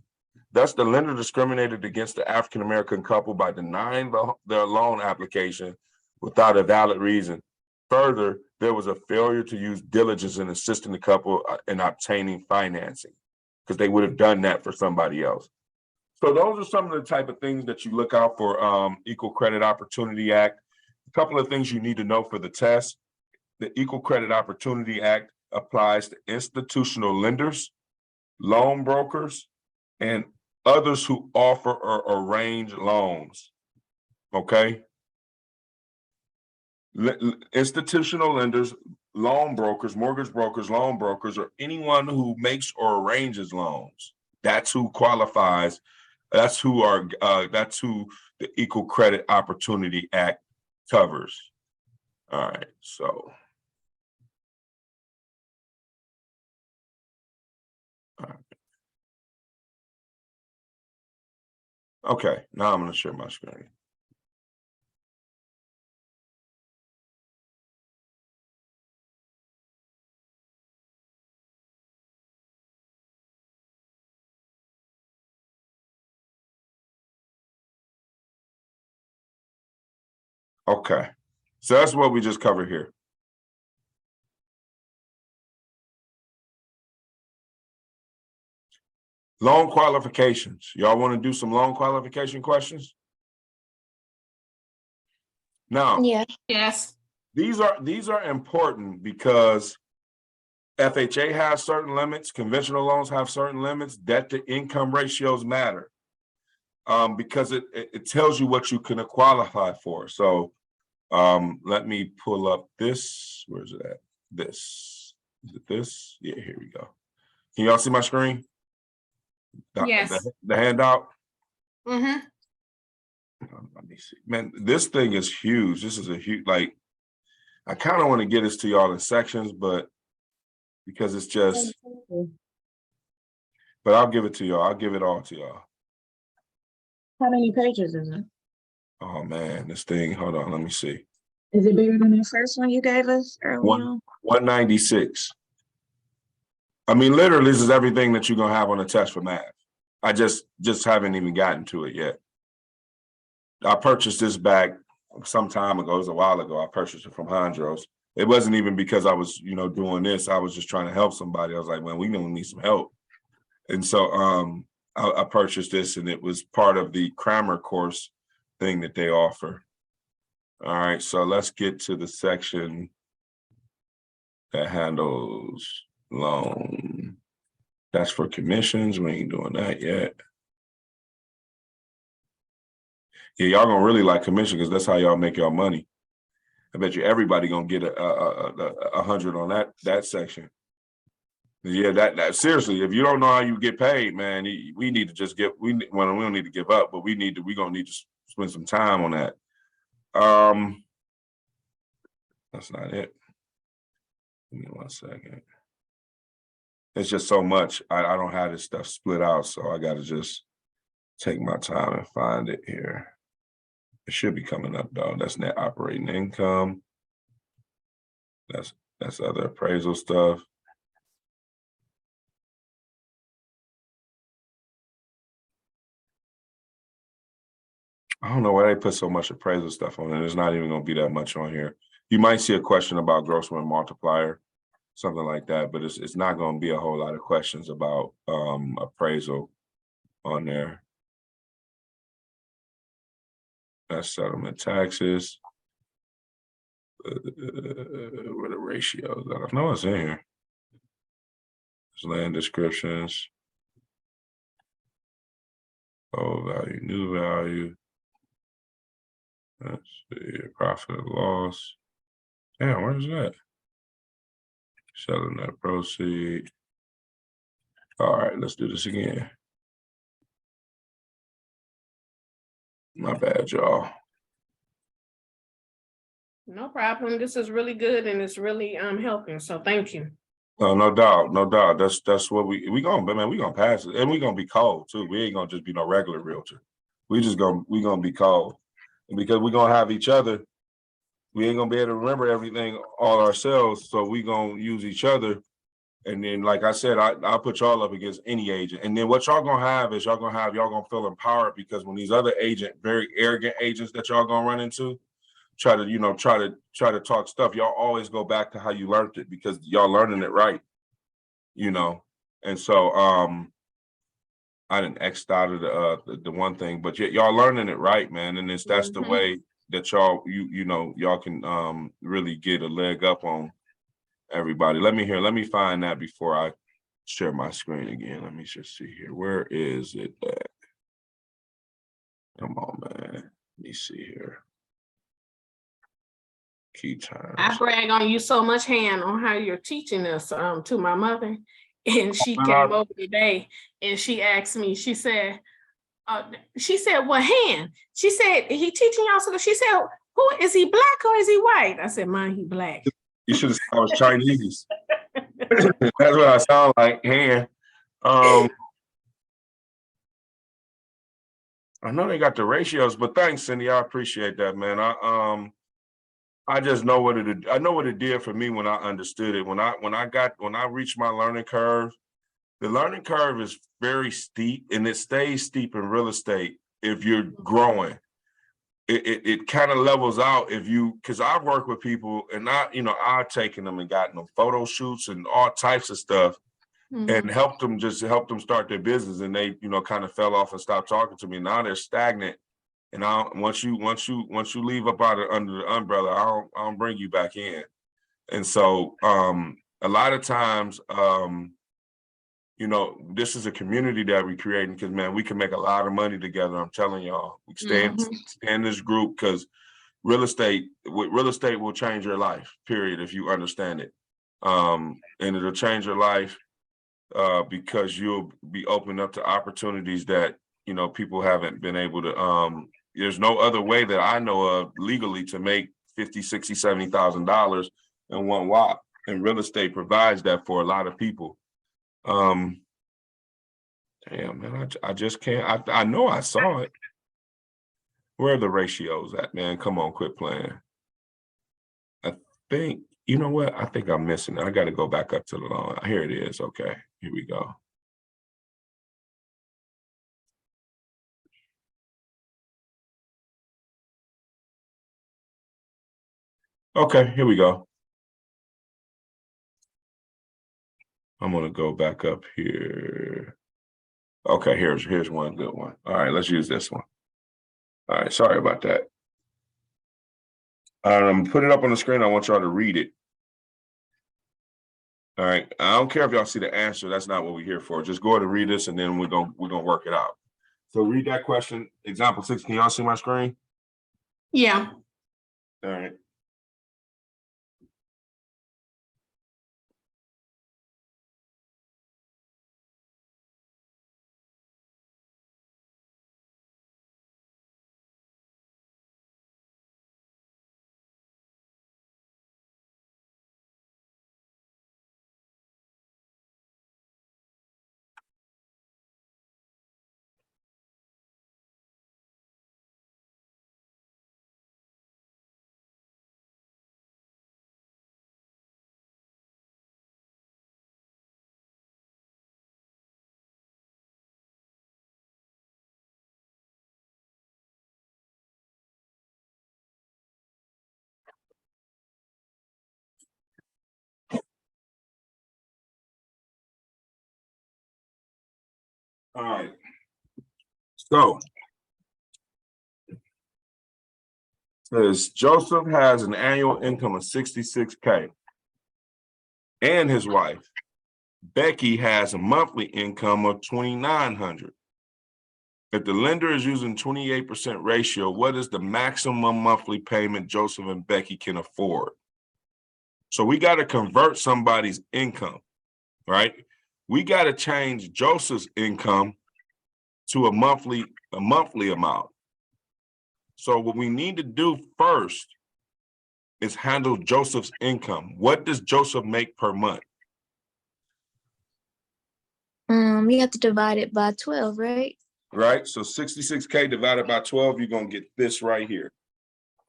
Thus, the lender discriminated against the African-American couple by denying their loan application without a valid reason. Further, there was a failure to use diligence in assisting the couple in obtaining financing, because they would have done that for somebody else. So those are some of the type of things that you look out for Equal Credit Opportunity Act. A couple of things you need to know for the test. The Equal Credit Opportunity Act applies to institutional lenders, loan brokers, and others who offer or arrange loans. Okay? Institutional lenders, loan brokers, mortgage brokers, loan brokers, or anyone who makes or arranges loans. That's who qualifies. That's who the Equal Credit Opportunity Act covers. All right, so. All right. Okay, now I'm going to share my screen. Okay, so that's what we just covered here. Loan qualifications. Y'all want to do some loan qualification questions? Now, Yeah. Yes. these are important because FHA has certain limits, conventional loans have certain limits, debt to income ratios matter. Because it tells you what you can qualify for. So let me pull up this. Where's it at? This. Is it this? Yeah, here we go. Can y'all see my screen? Yes. The handout? Mm-hmm. Let me see. Man, this thing is huge. This is a huge, like, I kind of want to get this to y'all in sections, but because it's just, but I'll give it to y'all. I'll give it all to y'all. How many pages is it? Oh man, this thing, hold on, let me see. Is it bigger than the first one you gave us early on? 196. I mean, literally, this is everything that you're gonna have on the test for math. I just haven't even gotten to it yet. I purchased this back some time ago. It was a while ago. I purchased it from Hondros. It wasn't even because I was, doing this. I was just trying to help somebody. I was like, man, we gonna need some help. And so I purchased this, and it was part of the Crammer course thing that they offer. All right, so let's get to the section that handles loan. That's for commissions. We ain't doing that yet. Yeah, y'all gonna really like commission because that's how y'all make y'all money. I bet you everybody gonna get a 100 on that section. Yeah, that seriously, if you don't know how you get paid, man, we need to just we don't need to give up, but we're gonna need to spend some time on that. That's not it. Give me 1 second. It's just so much. I don't have this stuff split out, so I gotta just take my time and find it here. It should be coming up though. That's net operating income. That's other appraisal stuff. I don't know why they put so much appraisal stuff on it. There's not even gonna be that much on here. You might see a question about gross rent multiplier, something like that, but it's not gonna be a whole lot of questions about appraisal on there. That's settlement taxes. Where the ratios? I don't know what's in here. There's land descriptions. Old value, new value. Let's see, profit and loss. Damn, where's that? Selling that proceed. All right, let's do this again. My bad, y'all. No problem. This is really good and it's really helping. So thank you. No doubt, no doubt. That's what we gonna, man, we gonna pass it, and we gonna be cold too. We ain't gonna just be no regular realtor. We gonna be cold, and because we gonna have each other. We ain't gonna be able to remember everything all ourselves, so we gonna use each other. And then, like I said, I'll put y'all up against any agent. And then what y'all gonna have is y'all gonna feel empowered because when these other very arrogant agents that y'all gonna run into, try to talk stuff, y'all always go back to how you learned it because y'all learning it right, And so I didn't X out of the one thing, but y'all learning it right, man. And that's the way that y'all y'all can really get a leg up on everybody. Let me find that before I share my screen again. Let me just see here. Where is it at? Come on, man. Let me see here. Key terms. I brag on you so much, Han, on how you're teaching us to my mother. And she came over today and she asked me, she said, well, Han, she said, he teaching y'all so she said, who is he, black or is he white? I said, mine, he black. You should have said I was Chinese. That's what I sound like, Han. I know they got the ratios, but thanks, Cindy. I appreciate that, man. I just know what it did for me when I understood it. When I reached my learning curve, the learning curve is very steep and it stays steep in real estate if you're growing. It kind of levels out because I've worked with people and I've taken them and gotten them photo shoots and all types of stuff and helped them start their business, and they kind of fell off and stopped talking to me. Now they're stagnant. And once you leave up under the umbrella, I don't bring you back in. And so a lot of times, this is a community that we're creating because, man, we can make a lot of money together. I'm telling y'all, we stay in this group because real estate will change your life, period, if you understand it. And it'll change your life because you'll be opened up to opportunities that, people haven't been able to. There's no other way that I know of legally to make $50,000, $60,000, $70,000 in one whop. And real estate provides that for a lot of people. Damn, man, I just can't. I know I saw it. Where are the ratios at, man? Come on, quit playing. think, you know what? I think I'm missing it. I got to go back up to the loan. Here it is. Okay, here we go. Okay, here we go. I'm gonna go back up here. Okay, here's one good one. All right, let's use this one. All right, sorry about that. Put it up on the screen. I want y'all to read it. All right, I don't care if y'all see the answer. That's not what we're here for. Just go ahead and read this, and then we're gonna work it out. So read that question. Example 6. Can y'all see my screen? Yeah. All right. All right. So says Joseph has an annual income of 66K, and his wife Becky has a monthly income of 2,900. If the lender is using 28% ratio, what is the maximum monthly payment Joseph and Becky can afford? So we got to convert somebody's income, right? We got to change Joseph's income to a monthly amount. So what we need to do first is handle Joseph's income. What does Joseph make per month? You have to divide it by 12, right? Right, so 66K divided by 12, you're gonna get this right here.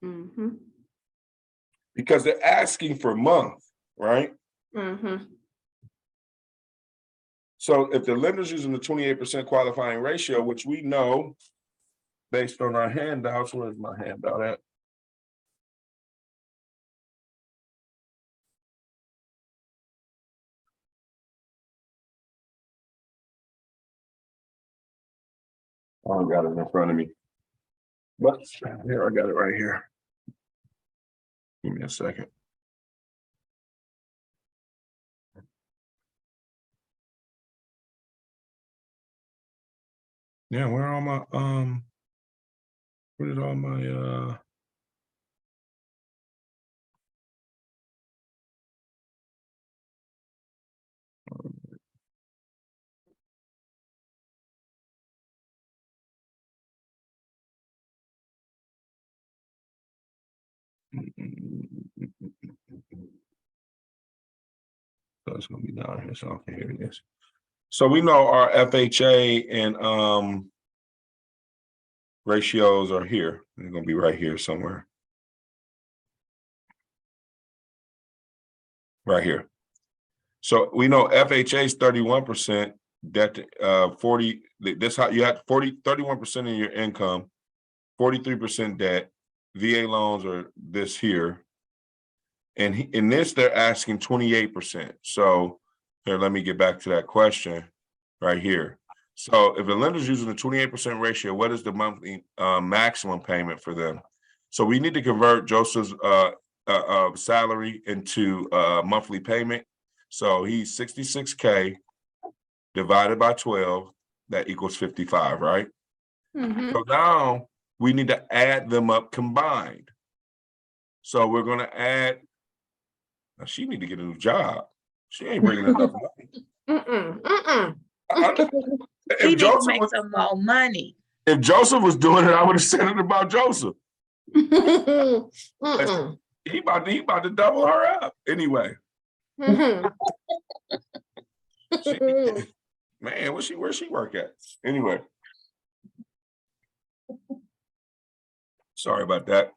Mm-hmm. Because they're asking for month, right? Mm-hmm. So if the lender's using the 28% qualifying ratio, which we know based on our handouts, where's my handout at? I don't got it in front of me. But here, I got it right here. Give me a second. Yeah, where are all my where did all my so it's gonna be down here. So okay, here it is. So we know our FHA and ratios are here. They're gonna be right here somewhere. Right here. So we know FHA is 31%, debt 40, this how you have 31% of your income, 43% debt. VA loans are this here. And in this, they're asking 28%. So here, let me get back to that question right here. So if the lender's using the 28% ratio, what is the monthly maximum payment for them? So we need to convert Joseph's salary into monthly payment. So he's 66K divided by 12, that equals 55, right? Mm-hmm. So now we need to add them up combined. So we're gonna add, now she need to get a new job. She ain't bringing enough money. Mm-mm. Mm-mm. He need to Joseph make some more money. If Joseph was doing it, I would have said it about Joseph. Mm-mm. He about to double her up. Anyway, Mm-hmm. man, where she work at? Anyway. Sorry about that.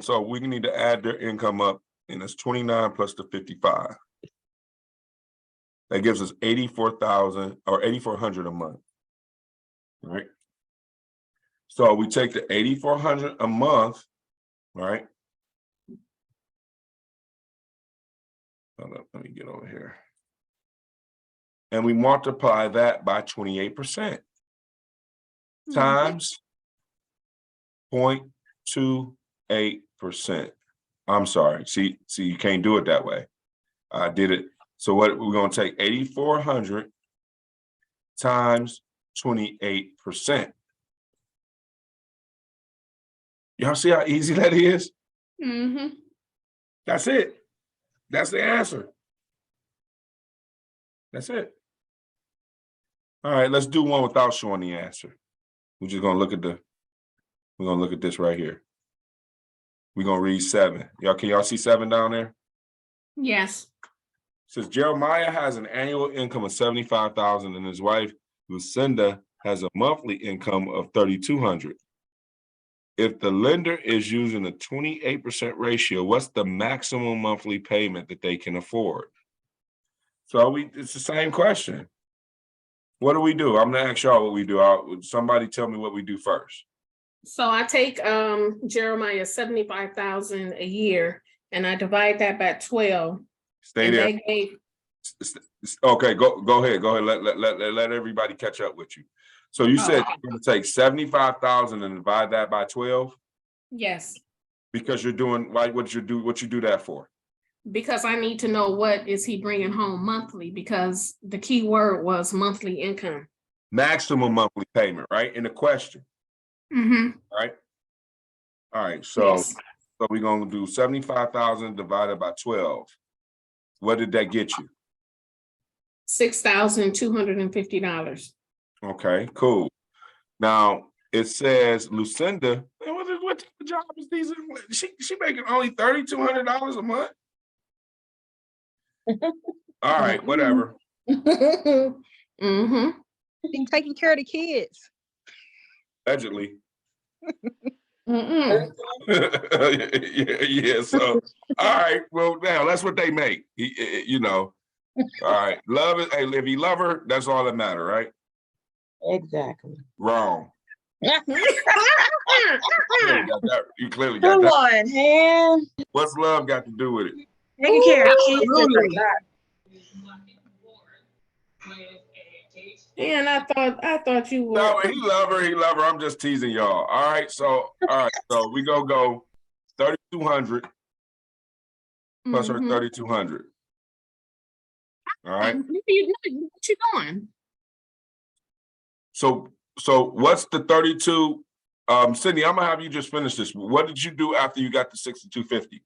So we need to add their income up and it's 29 plus the 55. That gives us 84,000 or 8,400 a month. Right? So we take the 8,400 a month, right? Hold up, let me get over here. And we multiply that by 28% times 0.28%. I'm sorry. See, you can't do it that way. I did it. So what we're gonna take 8,400 times 28%. Y'all see how easy that is? Mm-hmm. That's it. That's the answer. That's it. All right, let's do one without showing the answer. We're just gonna look at this right here. We're gonna read 7. Can y'all see 7 down there? Yes. Says Jeremiah has an annual income of 75,000 and his wife Lucinda has a monthly income of 3,200. If the lender is using a 28% ratio, what's the maximum monthly payment that they can afford? So it's the same question. What do we do? I'm gonna ask y'all what we do. Somebody tell me what we do first. So I take Jeremiah 75,000 a year and I divide that by 12. Stay and there. that gave- Okay, go ahead. Let everybody catch up with you. So you said you're gonna take 75,000 and divide that by 12 Yes, because you're doing like what you do that for? because I need to know what is he bringing home monthly, because the key word was monthly income. Maximum monthly payment, right? In the question, Mm-hmm. right? All right, so Yes. we're gonna do 75,000 divided by 12. What did that get you? $6,250. Okay, cool. Now it says Lucinda, what type of job is these? She making only $3,200 a month. All right, whatever. Mm-hmm. Been taking care of the kids. Allegedly. Mm-mm. yeah. So, all right. Well, now that's what they make. All right. Love it. Hey, if you love her, that's all that matter, right? Exactly. Wrong. You clearly got Come that. on, Han. What's love got to do with it? Taking care of kids is Absolutely. a lot. And I thought you were. No, he love her. I'm just teasing y'all. All right. So we gonna go 3,200 plus her Mhm. 3,200. All right. What you doing? So what's the 32? Sydney, I'm gonna have you just finish this. What did you do after you got the 6,250?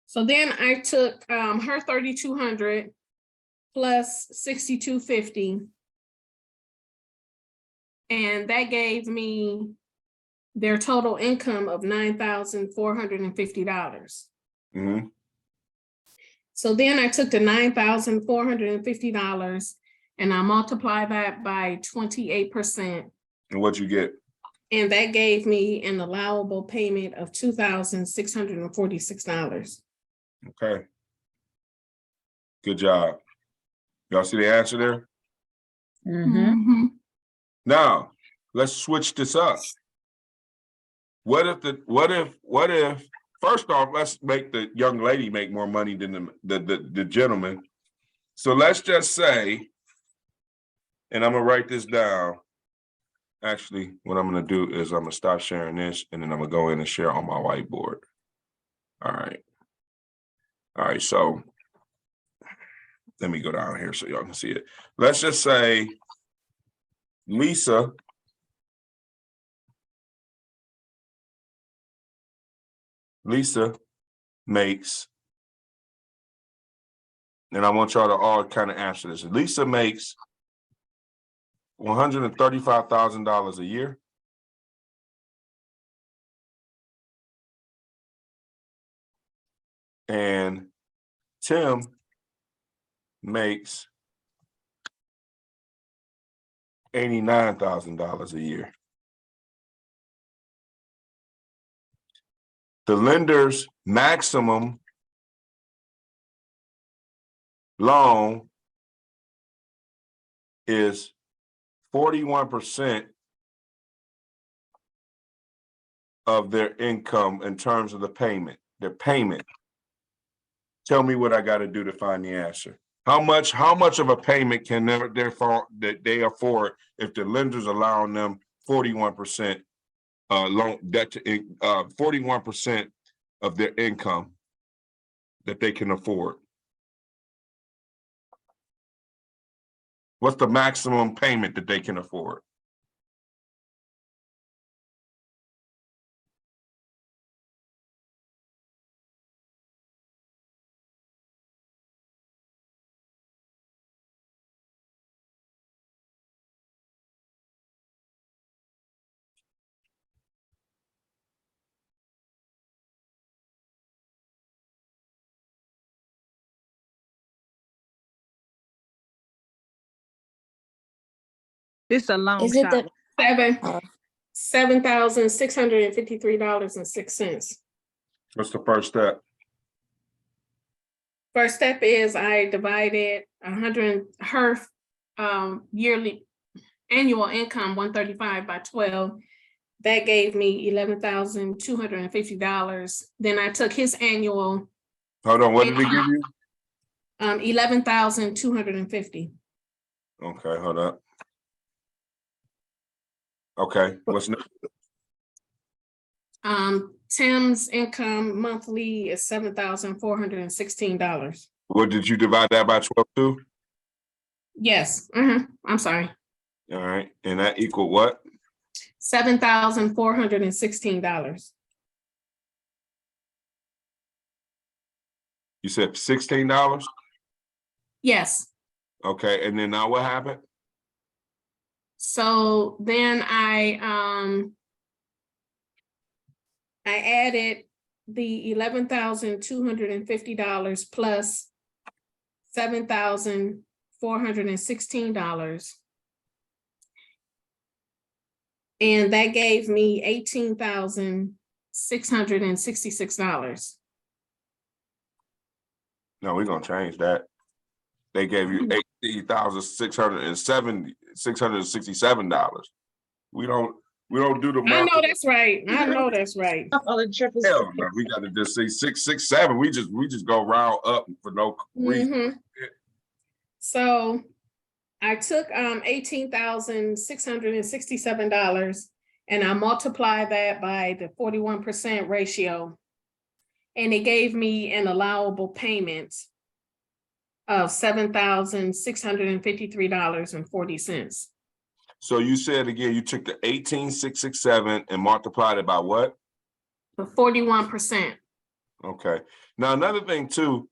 So then I took her 3,200 plus 6,250. And that gave me their total income of $9,450. Mm-hmm. So then I took the $9,450 and I multiplied that by 28%. And what'd you get? And that gave me an allowable payment of $2,646. Okay. Good job. Y'all see the answer there? Mm-hmm. Now, let's switch this up. What if first off, let's make the young lady make more money than the gentleman. So let's just say, and I'm gonna write this down. Actually, what I'm gonna do is I'm gonna stop sharing this and then I'm gonna go in and share on my whiteboard. All right, so let me go down here so y'all can see it. Let's just say Lisa makes, and I want y'all to all kind of answer this. Lisa makes $135,000 a year. And Tim makes $89,000 a year. The lender's maximum loan is 41% of their income in terms of the payment, their payment. Tell me what I got to do to find the answer. How much of a payment can they afford if the lender's allowing them 41% loan debt to 41% of their income that they can afford? What's the maximum payment that they can afford? This a long Is it shot. the, $7,653.06. What's the first step? First step is I divided her yearly annual income 135 by 12. That gave me $11,250. Then I took his annual Hold on, what did it give you? $11,250. Okay, hold up. Okay, what's next? Tim's income monthly is $7,416. What did you divide that by 12 to? Yes, I'm sorry. All right, and that equal what? $7,416. You said $16? Yes. Okay, and then now what happened? So then I added the $11,250 plus $7,416. And that gave me $18,666. No, we're gonna change that. They gave you $18,667. We don't do the I math. know that's right. I know that's right. All the triple. Hell no, we gotta just say 667. We just go round up for no reason. Mhm. So I took $18,667 and I multiplied that by the 41% ratio. And it gave me an allowable payment of $7,653.40. So you said again, you took the 18,667 and multiplied it by what? The 41%. Okay. Now another thing too,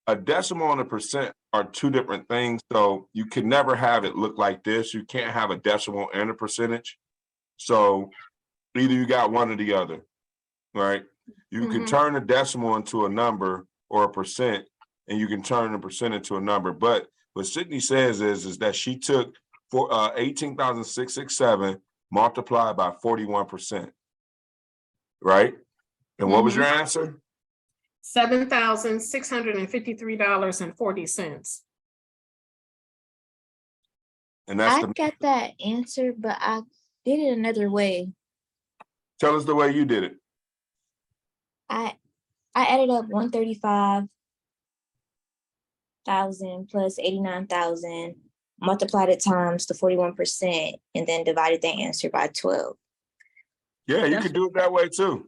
a decimal and a percent are two different things. So you can never have it look like this. You can't have a decimal and a percentage. So either you got one or the other, right? You can turn a decimal into a number or a percent, and you can turn a percent into a number. But what Sydney says is that she took 18,667 multiplied by 41%, right? And what was your answer? $7,653.40. And that's I got that answer, but I did it another way. Tell us the way you did it. I added up 135,000 plus 89,000, multiplied it times the 41%, and then divided the answer by 12. Yeah, you can do it that way too.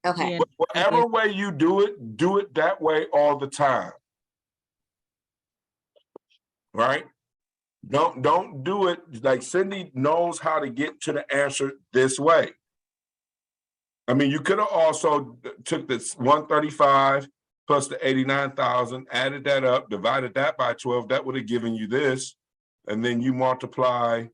Okay. Yeah. Whatever way you do it that way all the time. Right? Don't do it like Cindy knows how to get to the answer this way. I mean, you could have also took this 135 plus the 89,000, added that up, divided that by 12. That would have given you this, and then you multiply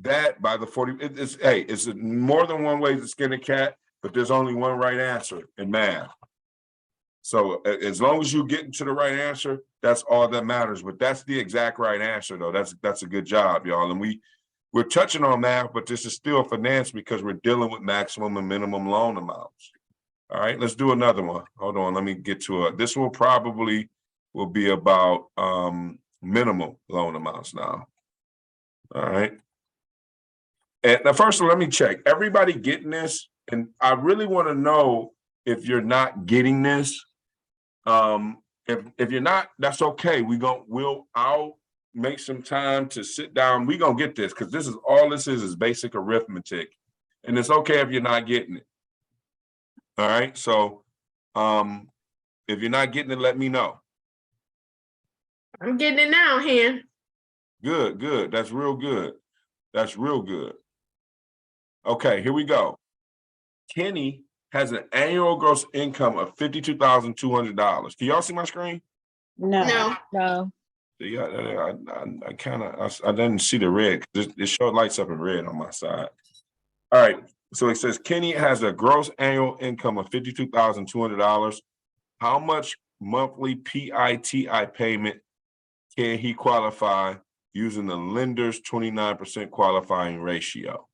that by the 40. It's more than one way to skin a cat, but there's only one right answer in math. So as long as you get to the right answer, that's all that matters. But that's the exact right answer, though. That's a good job, y'all. And we're touching on math, but this is still finance because we're dealing with maximum and minimum loan amounts. All right, let's do another one. Hold on, let me get to it. This will probably will be about minimum loan amounts now. All right. And now, first of all, let me check. Everybody getting this? And I really want to know if you're not getting this. If you're not, that's okay. I'll make some time to sit down. We're gonna get this because this is basic arithmetic. And it's okay if you're not getting it. All right. So if you're not getting it, let me know. I'm getting it now, Han. Good, good. That's real good. That's real good. Okay, here we go. Kenny has an annual gross income of $52,200. Can y'all see my screen? No. No. Yeah, I didn't see the red. It showed lights up in red on my side. All right, so it says Kenny has a gross annual income of $52,200. How much monthly PITI payment can he qualify using the lender's 29% qualifying ratio?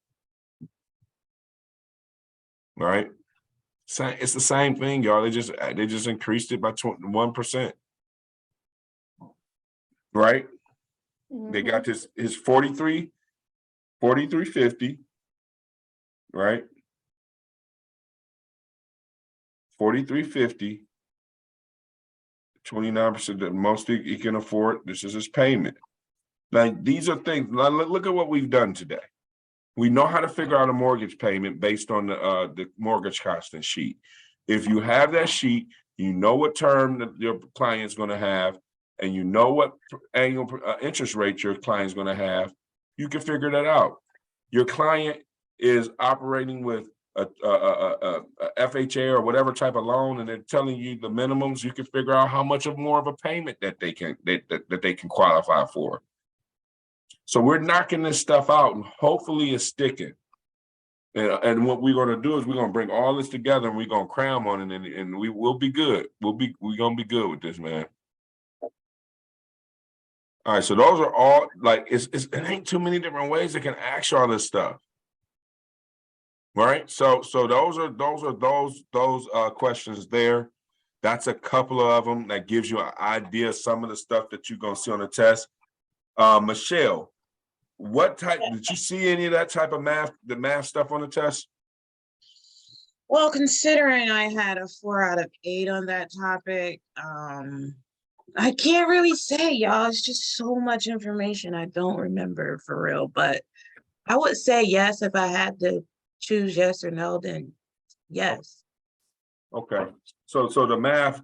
All right, it's the same thing, y'all. They just increased it by 1%. Right? They got this, his 4350, right? 4350, 29%, the most he can afford. This is his payment. Now, these are things, look at what we've done today. We know how to figure out a mortgage payment based on the mortgage constant sheet. If you have that sheet, you know what term that your client's going to have, and you know what annual interest rate your client's going to have, you can figure that out. Your client is operating with a FHA or whatever type of loan, and they're telling you the minimums. You can figure out how much of more of a payment that they can qualify for. So we're knocking this stuff out, and hopefully it's sticking. And what we're going to do is we're going to bring all this together, and we're going to cram on it, and we will be good. We're going to be good with this, man. All right, so those are all, like, it ain't too many different ways they can ask you all this stuff. Right? So those are questions there. That's a couple of them that gives you an idea of some of the stuff that you're gonna see on the test. Michelle, what type, did you see any of that type of the math stuff on the test? Well, considering I had a 4 out of 8 on that topic, I can't really say, y'all. It's just so much information I don't remember for real. But I would say yes. If I had to choose yes or no, then yes. Okay. So the math,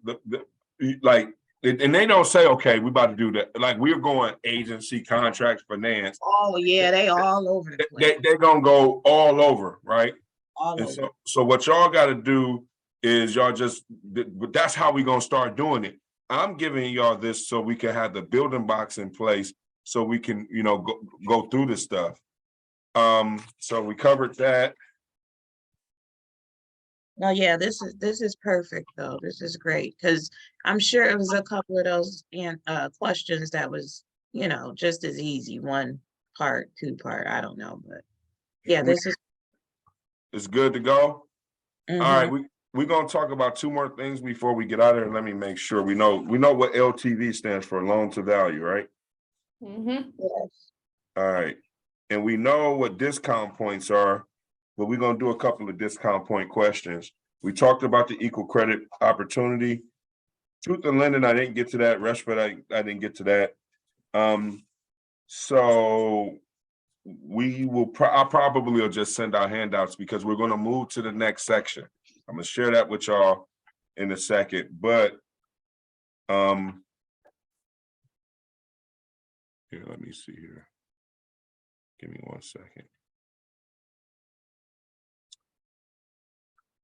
like, and they don't say, okay, we about to do that. Like, we're going agency, contracts, finance. Oh yeah, they all over the place. They're gonna go all over, right? All And over. so what y'all got to do is y'all just, that's how we gonna start doing it. I'm giving y'all this so we can have the building blocks in place so we can, go through this stuff. So we covered that. No, yeah, this is perfect though. This is great because I'm sure it was a couple of those questions that was, just as easy. 1 part, 2 part, I don't know, but yeah, this is. It's good to go. Mhm. All right, we're gonna talk about 2 more things before we get out of here. Let me make sure we know what LTV stands for, loan to value, right? Mm-hmm. Yes. All right, and we know what discount points are, but we're gonna do a couple of discount point questions. We talked about the equal credit opportunity. Truth in lending, I didn't get to that. Respite, I didn't get to that. So I probably will just send out handouts because we're going to move to the next section. I'm going to share that with y'all in a second, but here, let me see here. Give me 1 second.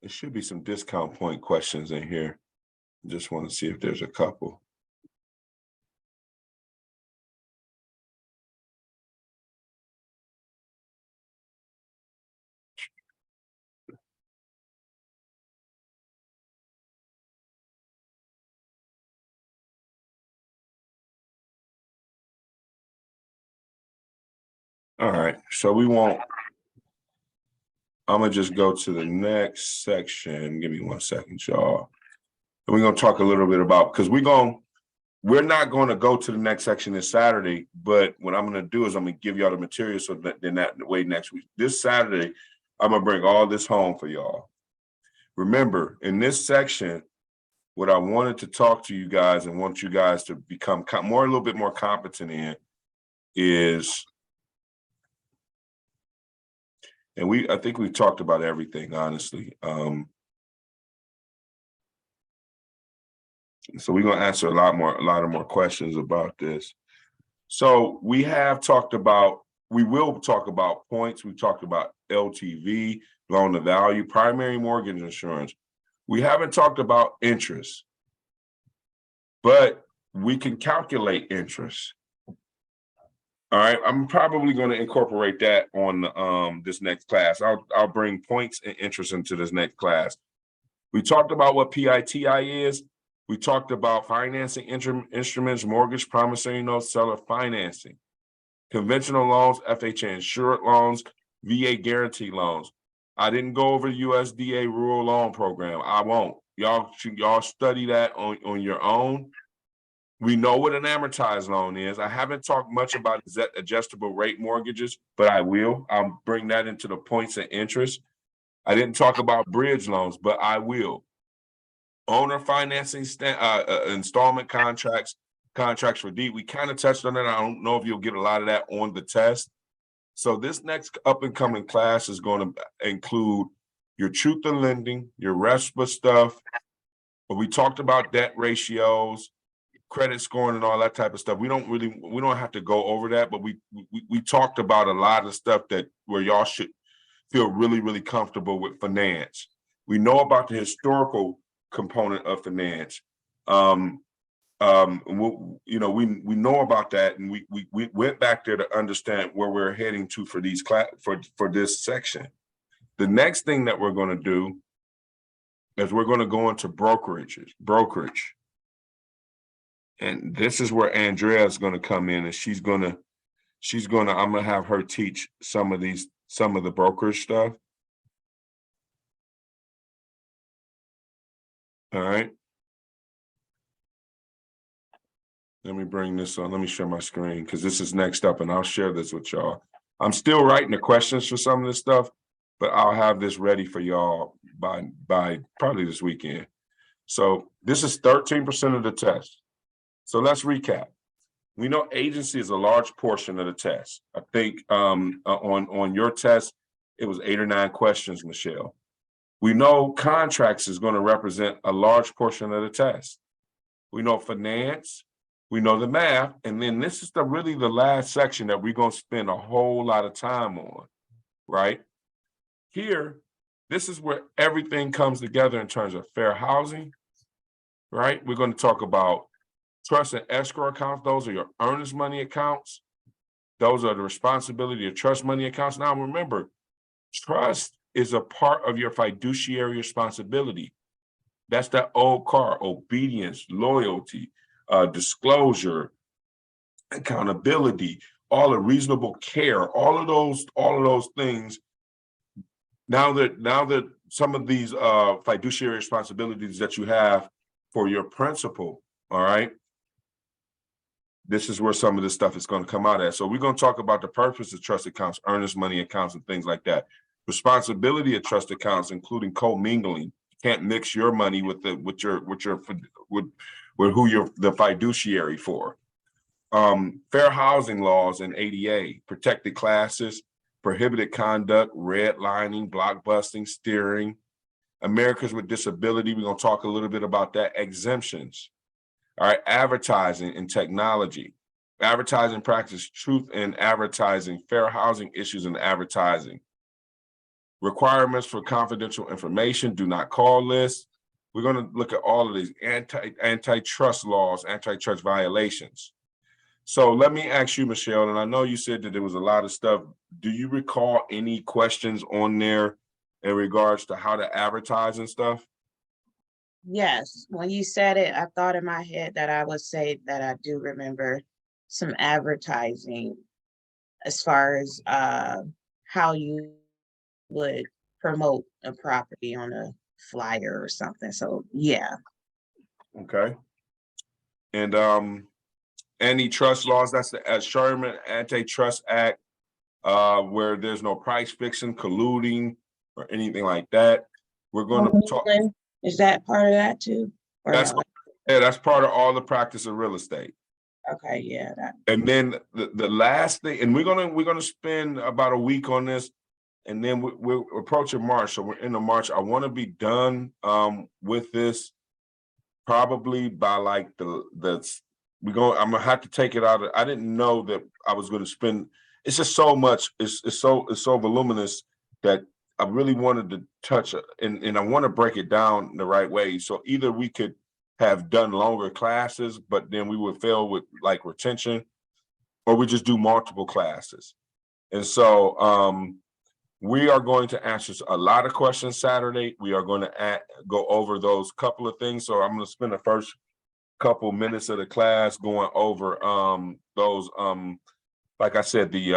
There should be some discount point questions in here. Just want to see if there's a couple. All right, so I'm gonna just go to the next section. Give me 1 second, y'all. And we're gonna talk a little bit about, because we're not going to go to the next section this Saturday, but what I'm going to do is I'm going to give y'all the material so that then that way next week. This Saturday, I'm going to bring all this home for y'all. Remember, in this section, what I wanted to talk to you guys and want you guys to become a little bit more competent in is, and I think we've talked about everything, honestly. So we're going to answer a lot of more questions about this. So we will talk about points. We talked about LTV, loan to value, primary mortgage insurance. We haven't talked about interest, but we can calculate interest. All right, I'm probably going to incorporate that on this next class. I'll bring points and interest into this next class. We talked about what PITI is. We talked about financing instruments, mortgage, promissory notes, seller financing, conventional loans, FHA insured loans, VA guarantee loans. I didn't go over the USDA rural loan program. I won't. Y'all study that on your own. We know what an amortized loan is. I haven't talked much about adjustable rate mortgages, but I will. I'll bring that into the points of interest. I didn't talk about bridge loans, but I will. Owner financing, installment contracts for deed. We kind of touched on that. I don't know if you'll get a lot of that on the test. So this next up and coming class is going to include your truth in lending, your RESPA stuff. But we talked about debt ratios, credit scoring, and all that type of stuff. We don't have to go over that, but we talked about a lot of stuff where y'all should feel really, really comfortable with finance. We know about the historical component of finance. We know about that, and we went back there to understand where we're heading to for these for this section. The next thing that we're going to do is we're going to go into brokerage. And this is where Andrea is going to come in, and I'm going to have her teach some of the brokerage stuff. All right. Let me bring this on. Let me share my screen because this is next up, and I'll share this with y'all. I'm still writing the questions for some of this stuff, but I'll have this ready for y'all by probably this weekend. So this is 13% of the test. So let's recap. We know agency is a large portion of the test. I think on your test, it was 8 or 9 questions, Michelle. We know contracts is going to represent a large portion of the test. We know finance, we know the math, and then this is really the last section that we're going to spend a whole lot of time on, right? Here, this is where everything comes together in terms of fair housing, right? We're going to talk about trust and escrow accounts. Those are your earnest money accounts. Those are the responsibility of trust money accounts. Now, remember, trust is a part of your fiduciary responsibility. That's that old car: obedience, loyalty, disclosure, accountability, all the reasonable care, all of those things. Now that some of these fiduciary responsibilities that you have for your principal, all right, this is where some of this stuff is going to come out at. So we're going to talk about the purpose of trust accounts, earnest money accounts, and things like that. Responsibility of trust accounts, including commingling. You can't mix your money with who you're the fiduciary for. Fair housing laws and ADA, protected classes, prohibited conduct, redlining, blockbusting, steering. Americans with disability, we're going to talk a little bit about that. Exemptions. All right, advertising and technology. Advertising practice, truth in advertising, fair housing issues in advertising. Requirements for confidential information, do not call lists. We're going to look at all of these antitrust laws, antitrust violations. So let me ask you, Michelle, and I know you said that there was a lot of stuff. Do you recall any questions on there in regards to how to advertise and stuff? Yes, when you said it, I thought in my head that I would say that I do remember some advertising as far as how you would promote a property on a flyer or something. So yeah. Okay. And antitrust laws, that's the Sherman Antitrust Act, where there's no price fixing, colluding, or anything like that. We're going to talk. Is that part of that too? Or That's no? that's part of all the practice of real estate. Okay, yeah, that. And then the last thing, and we're gonna spend about a week on this, and then we're approaching March, so we're into March. I want to be done with this probably by like I'm gonna have to take it out. I didn't know that I was going to spend. It's just so much. It's so voluminous that I really wanted to touch it, and I want to break it down the right way. So either we could have done longer classes, but then we would fail with like retention, or we just do multiple classes. And so we are going to answer a lot of questions Saturday. We are going to go over those couple of things. So I'm going to spend the first couple minutes of the class going over those, like I said, the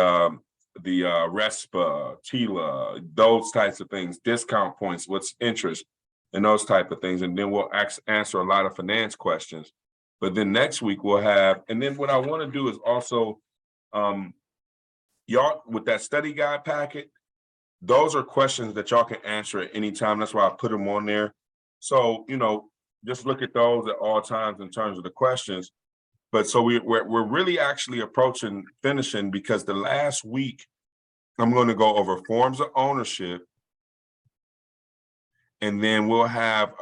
RESPA, TILA, those types of things, discount points, what's interest, and those type of things. And then we'll answer a lot of finance questions. But then next week we'll have, and then what I want to do is also, y'all, with that study guide packet, those are questions that y'all can answer at any time. That's why I put them on there. So, you know, just look at those at all times in terms of the questions. But so we're really actually approaching finishing, because the last week I'm going to go over forms of ownership. And then we'll have,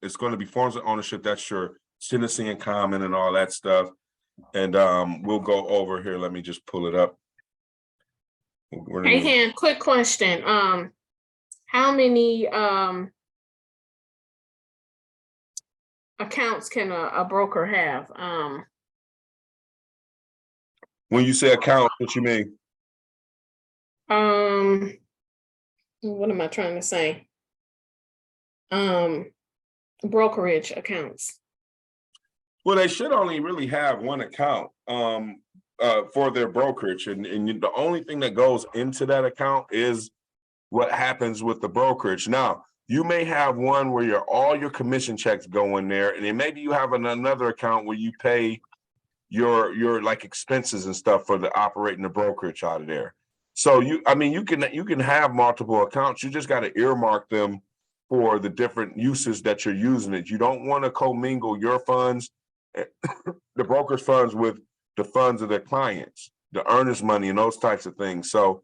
it's going to be forms of ownership. That's your tenancy in common and all that stuff. And we'll go over here. Let me just pull it up. Hey, Han, quick question. How many accounts can a broker have? When you say account, what you mean? What am I trying to say? Brokerage accounts. Well, they should only really have one account for their brokerage, and the only thing that goes into that account is what happens with the brokerage. Now, you may have one where all your commission checks go in there, and then maybe you have another account where you pay your like expenses and stuff for the operating the brokerage out of there. So you can have multiple accounts. You just got to earmark them for the different uses that you're using it. You don't want to commingle your funds, the broker's funds, with the funds of their clients, the earnest money and those types of things. So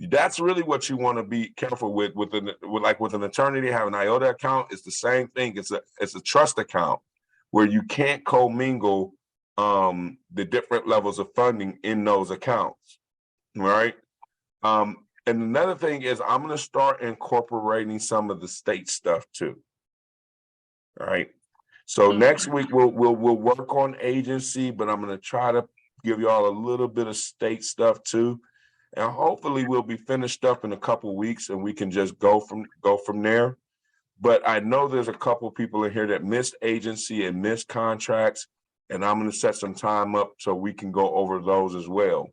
that's really what you want to be careful with an attorney. They have an IOTA account. It's the same thing. It's a trust account where you can't commingle the different levels of funding in those accounts, right? And another thing is I'm going to start incorporating some of the state stuff too. All right. So next week we'll work on agency, but I'm going to try to give y'all a little bit of state stuff too, and hopefully we'll be finished up in a couple weeks and we can just go from there. But I know there's a couple people in here that missed agency and missed contracts, and I'm going to set some time up so we can go over those as well.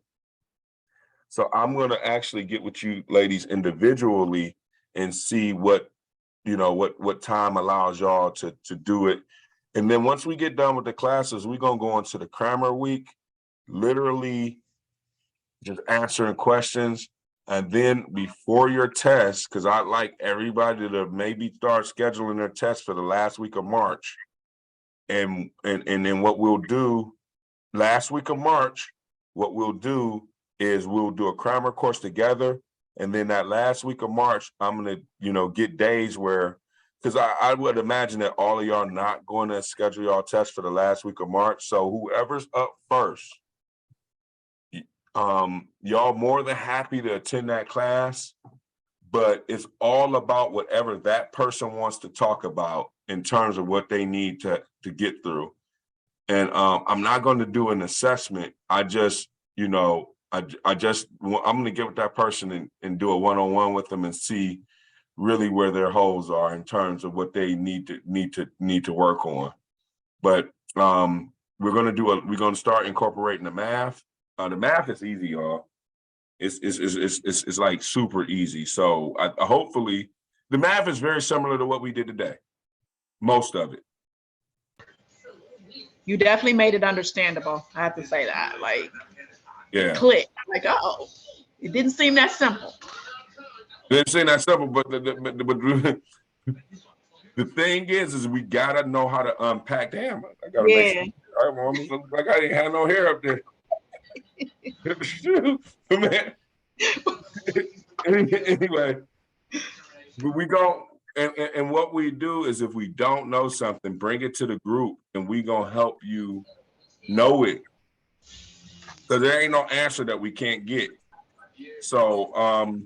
So I'm going to actually get with you ladies individually and see what time allows y'all to do it. And then once we get done with the classes, we're going to go into the Crammer week, literally just answering questions. And then before your test, because I'd like everybody to maybe start scheduling their tests for the last week of March. And then what we'll do last week of March, what we'll do is we'll do a Crammer course together. And then that last week of March, I'm going to, get days where, because I would imagine that all of y'all not going to schedule y'all tests for the last week of March. So whoever's up first, y'all more than happy to attend that class, but it's all about whatever that person wants to talk about in terms of what they need to get through. And I'm not going to do an assessment. I'm going to get with that person and do a one-on-one with them and see really where their holes are in terms of what they need to work on. But we're going to start incorporating the math. The math is easy, y'all. It's like super easy. So hopefully the math is very similar to what we did today. Most of it. You definitely made it understandable. I have to say that, like, Yeah. click, like, oh, it didn't seem that simple. Didn't say that simple, but the thing is we gotta know how to unpack. Damn, I gotta make sure. Yeah. I almost look like I didn't have no hair up there. Man. Anyway, we go and what we do is if we don't know something, bring it to the group and we gonna help you know it. Because there ain't no answer that we can't get. So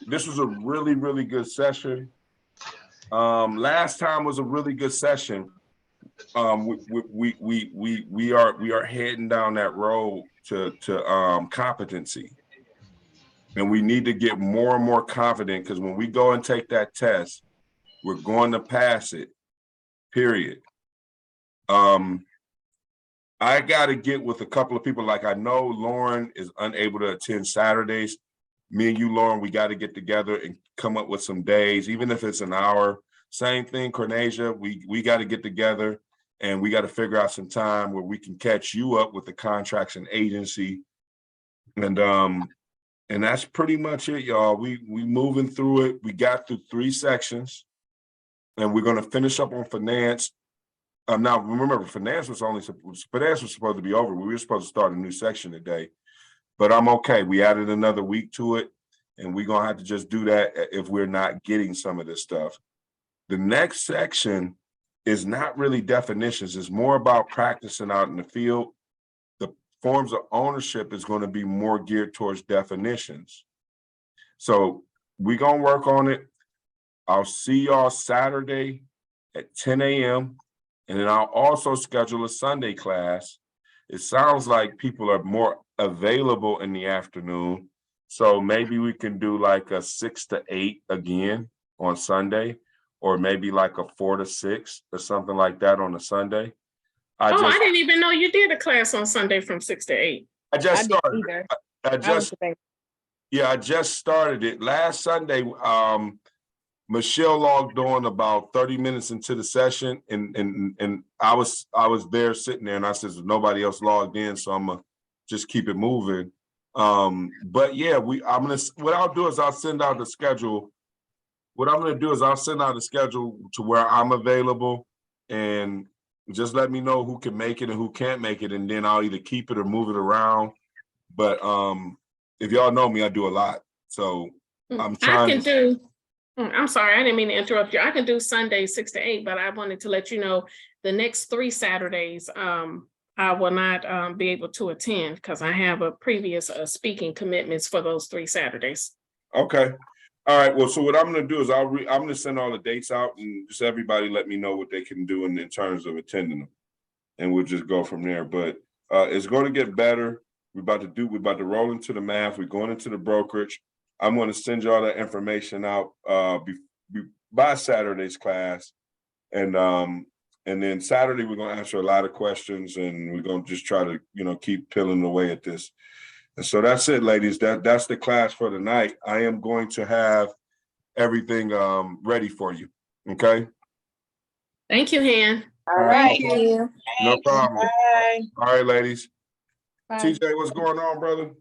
this was a really, really good session. Last time was a really good session. We are heading down that road to competency. And we need to get more and more confident because when we go and take that test, we're going to pass it, period. I got to get with a couple of people. Like I know Lauren is unable to attend Saturdays. Me and you, Lauren, we got to get together and come up with some days, even if it's an hour. Same thing, Cornesia, we got to get together and we got to figure out some time where we can catch you up with the contracts and agency. And that's pretty much it, y'all. We moving through it. We got through 3 sections and we're going to finish up on finance. Now, remember, finance was supposed to be over. We were supposed to start a new section today, but I'm okay. We added another week to it, and we're going to have to just do that if we're not getting some of this stuff. The next section is not really definitions. It's more about practicing out in the field. The forms of ownership is going to be more geared towards definitions. So we're going to work on it. I'll see y'all Saturday at 10 a.m. And then I'll also schedule a Sunday class. It sounds like people are more available in the afternoon. So maybe we can do like a 6 to 8 again on Sunday, or maybe like a 4 to 6 or something like that on a Sunday. I didn't even know you did a class on Sunday from 6 to 8. I just didn't started. either. I just started it last Sunday. Michelle logged on about 30 minutes into the session, and I was there sitting there, and I said nobody else logged in, so I'm gonna just keep it moving. But yeah, what I'll do is I'll send out the schedule. What I'm gonna do is I'll send out the schedule to where I'm available, and just let me know who can make it and who can't make it, and then I'll either keep it or move it around. But if y'all know me, I do a lot, so I'm trying. I'm sorry, I didn't mean to interrupt you. I can do Sunday 6 to 8, but I wanted to let you know the next 3 Saturdays, I will not be able to attend because I have a previous speaking commitments for those 3 Saturdays. Okay. All right. Well, so what I'm going to do is I'm going to send all the dates out and just everybody let me know what they can do in terms of attending them. And we'll just go from there. But it's going to get better. We're about to roll into the math. We're going into the brokerage. I'm going to send you all that information out by Saturday's class. And then Saturday, we're going to answer a lot of questions and we're going to just try to, keep peeling away at this. And so that's it, ladies. That's the class for tonight. I am going to have everything ready for you. Okay. Thank you, Han. All right. Thank you. No problem. Bye. All right, ladies. Bye. TJ, what's going on, brother?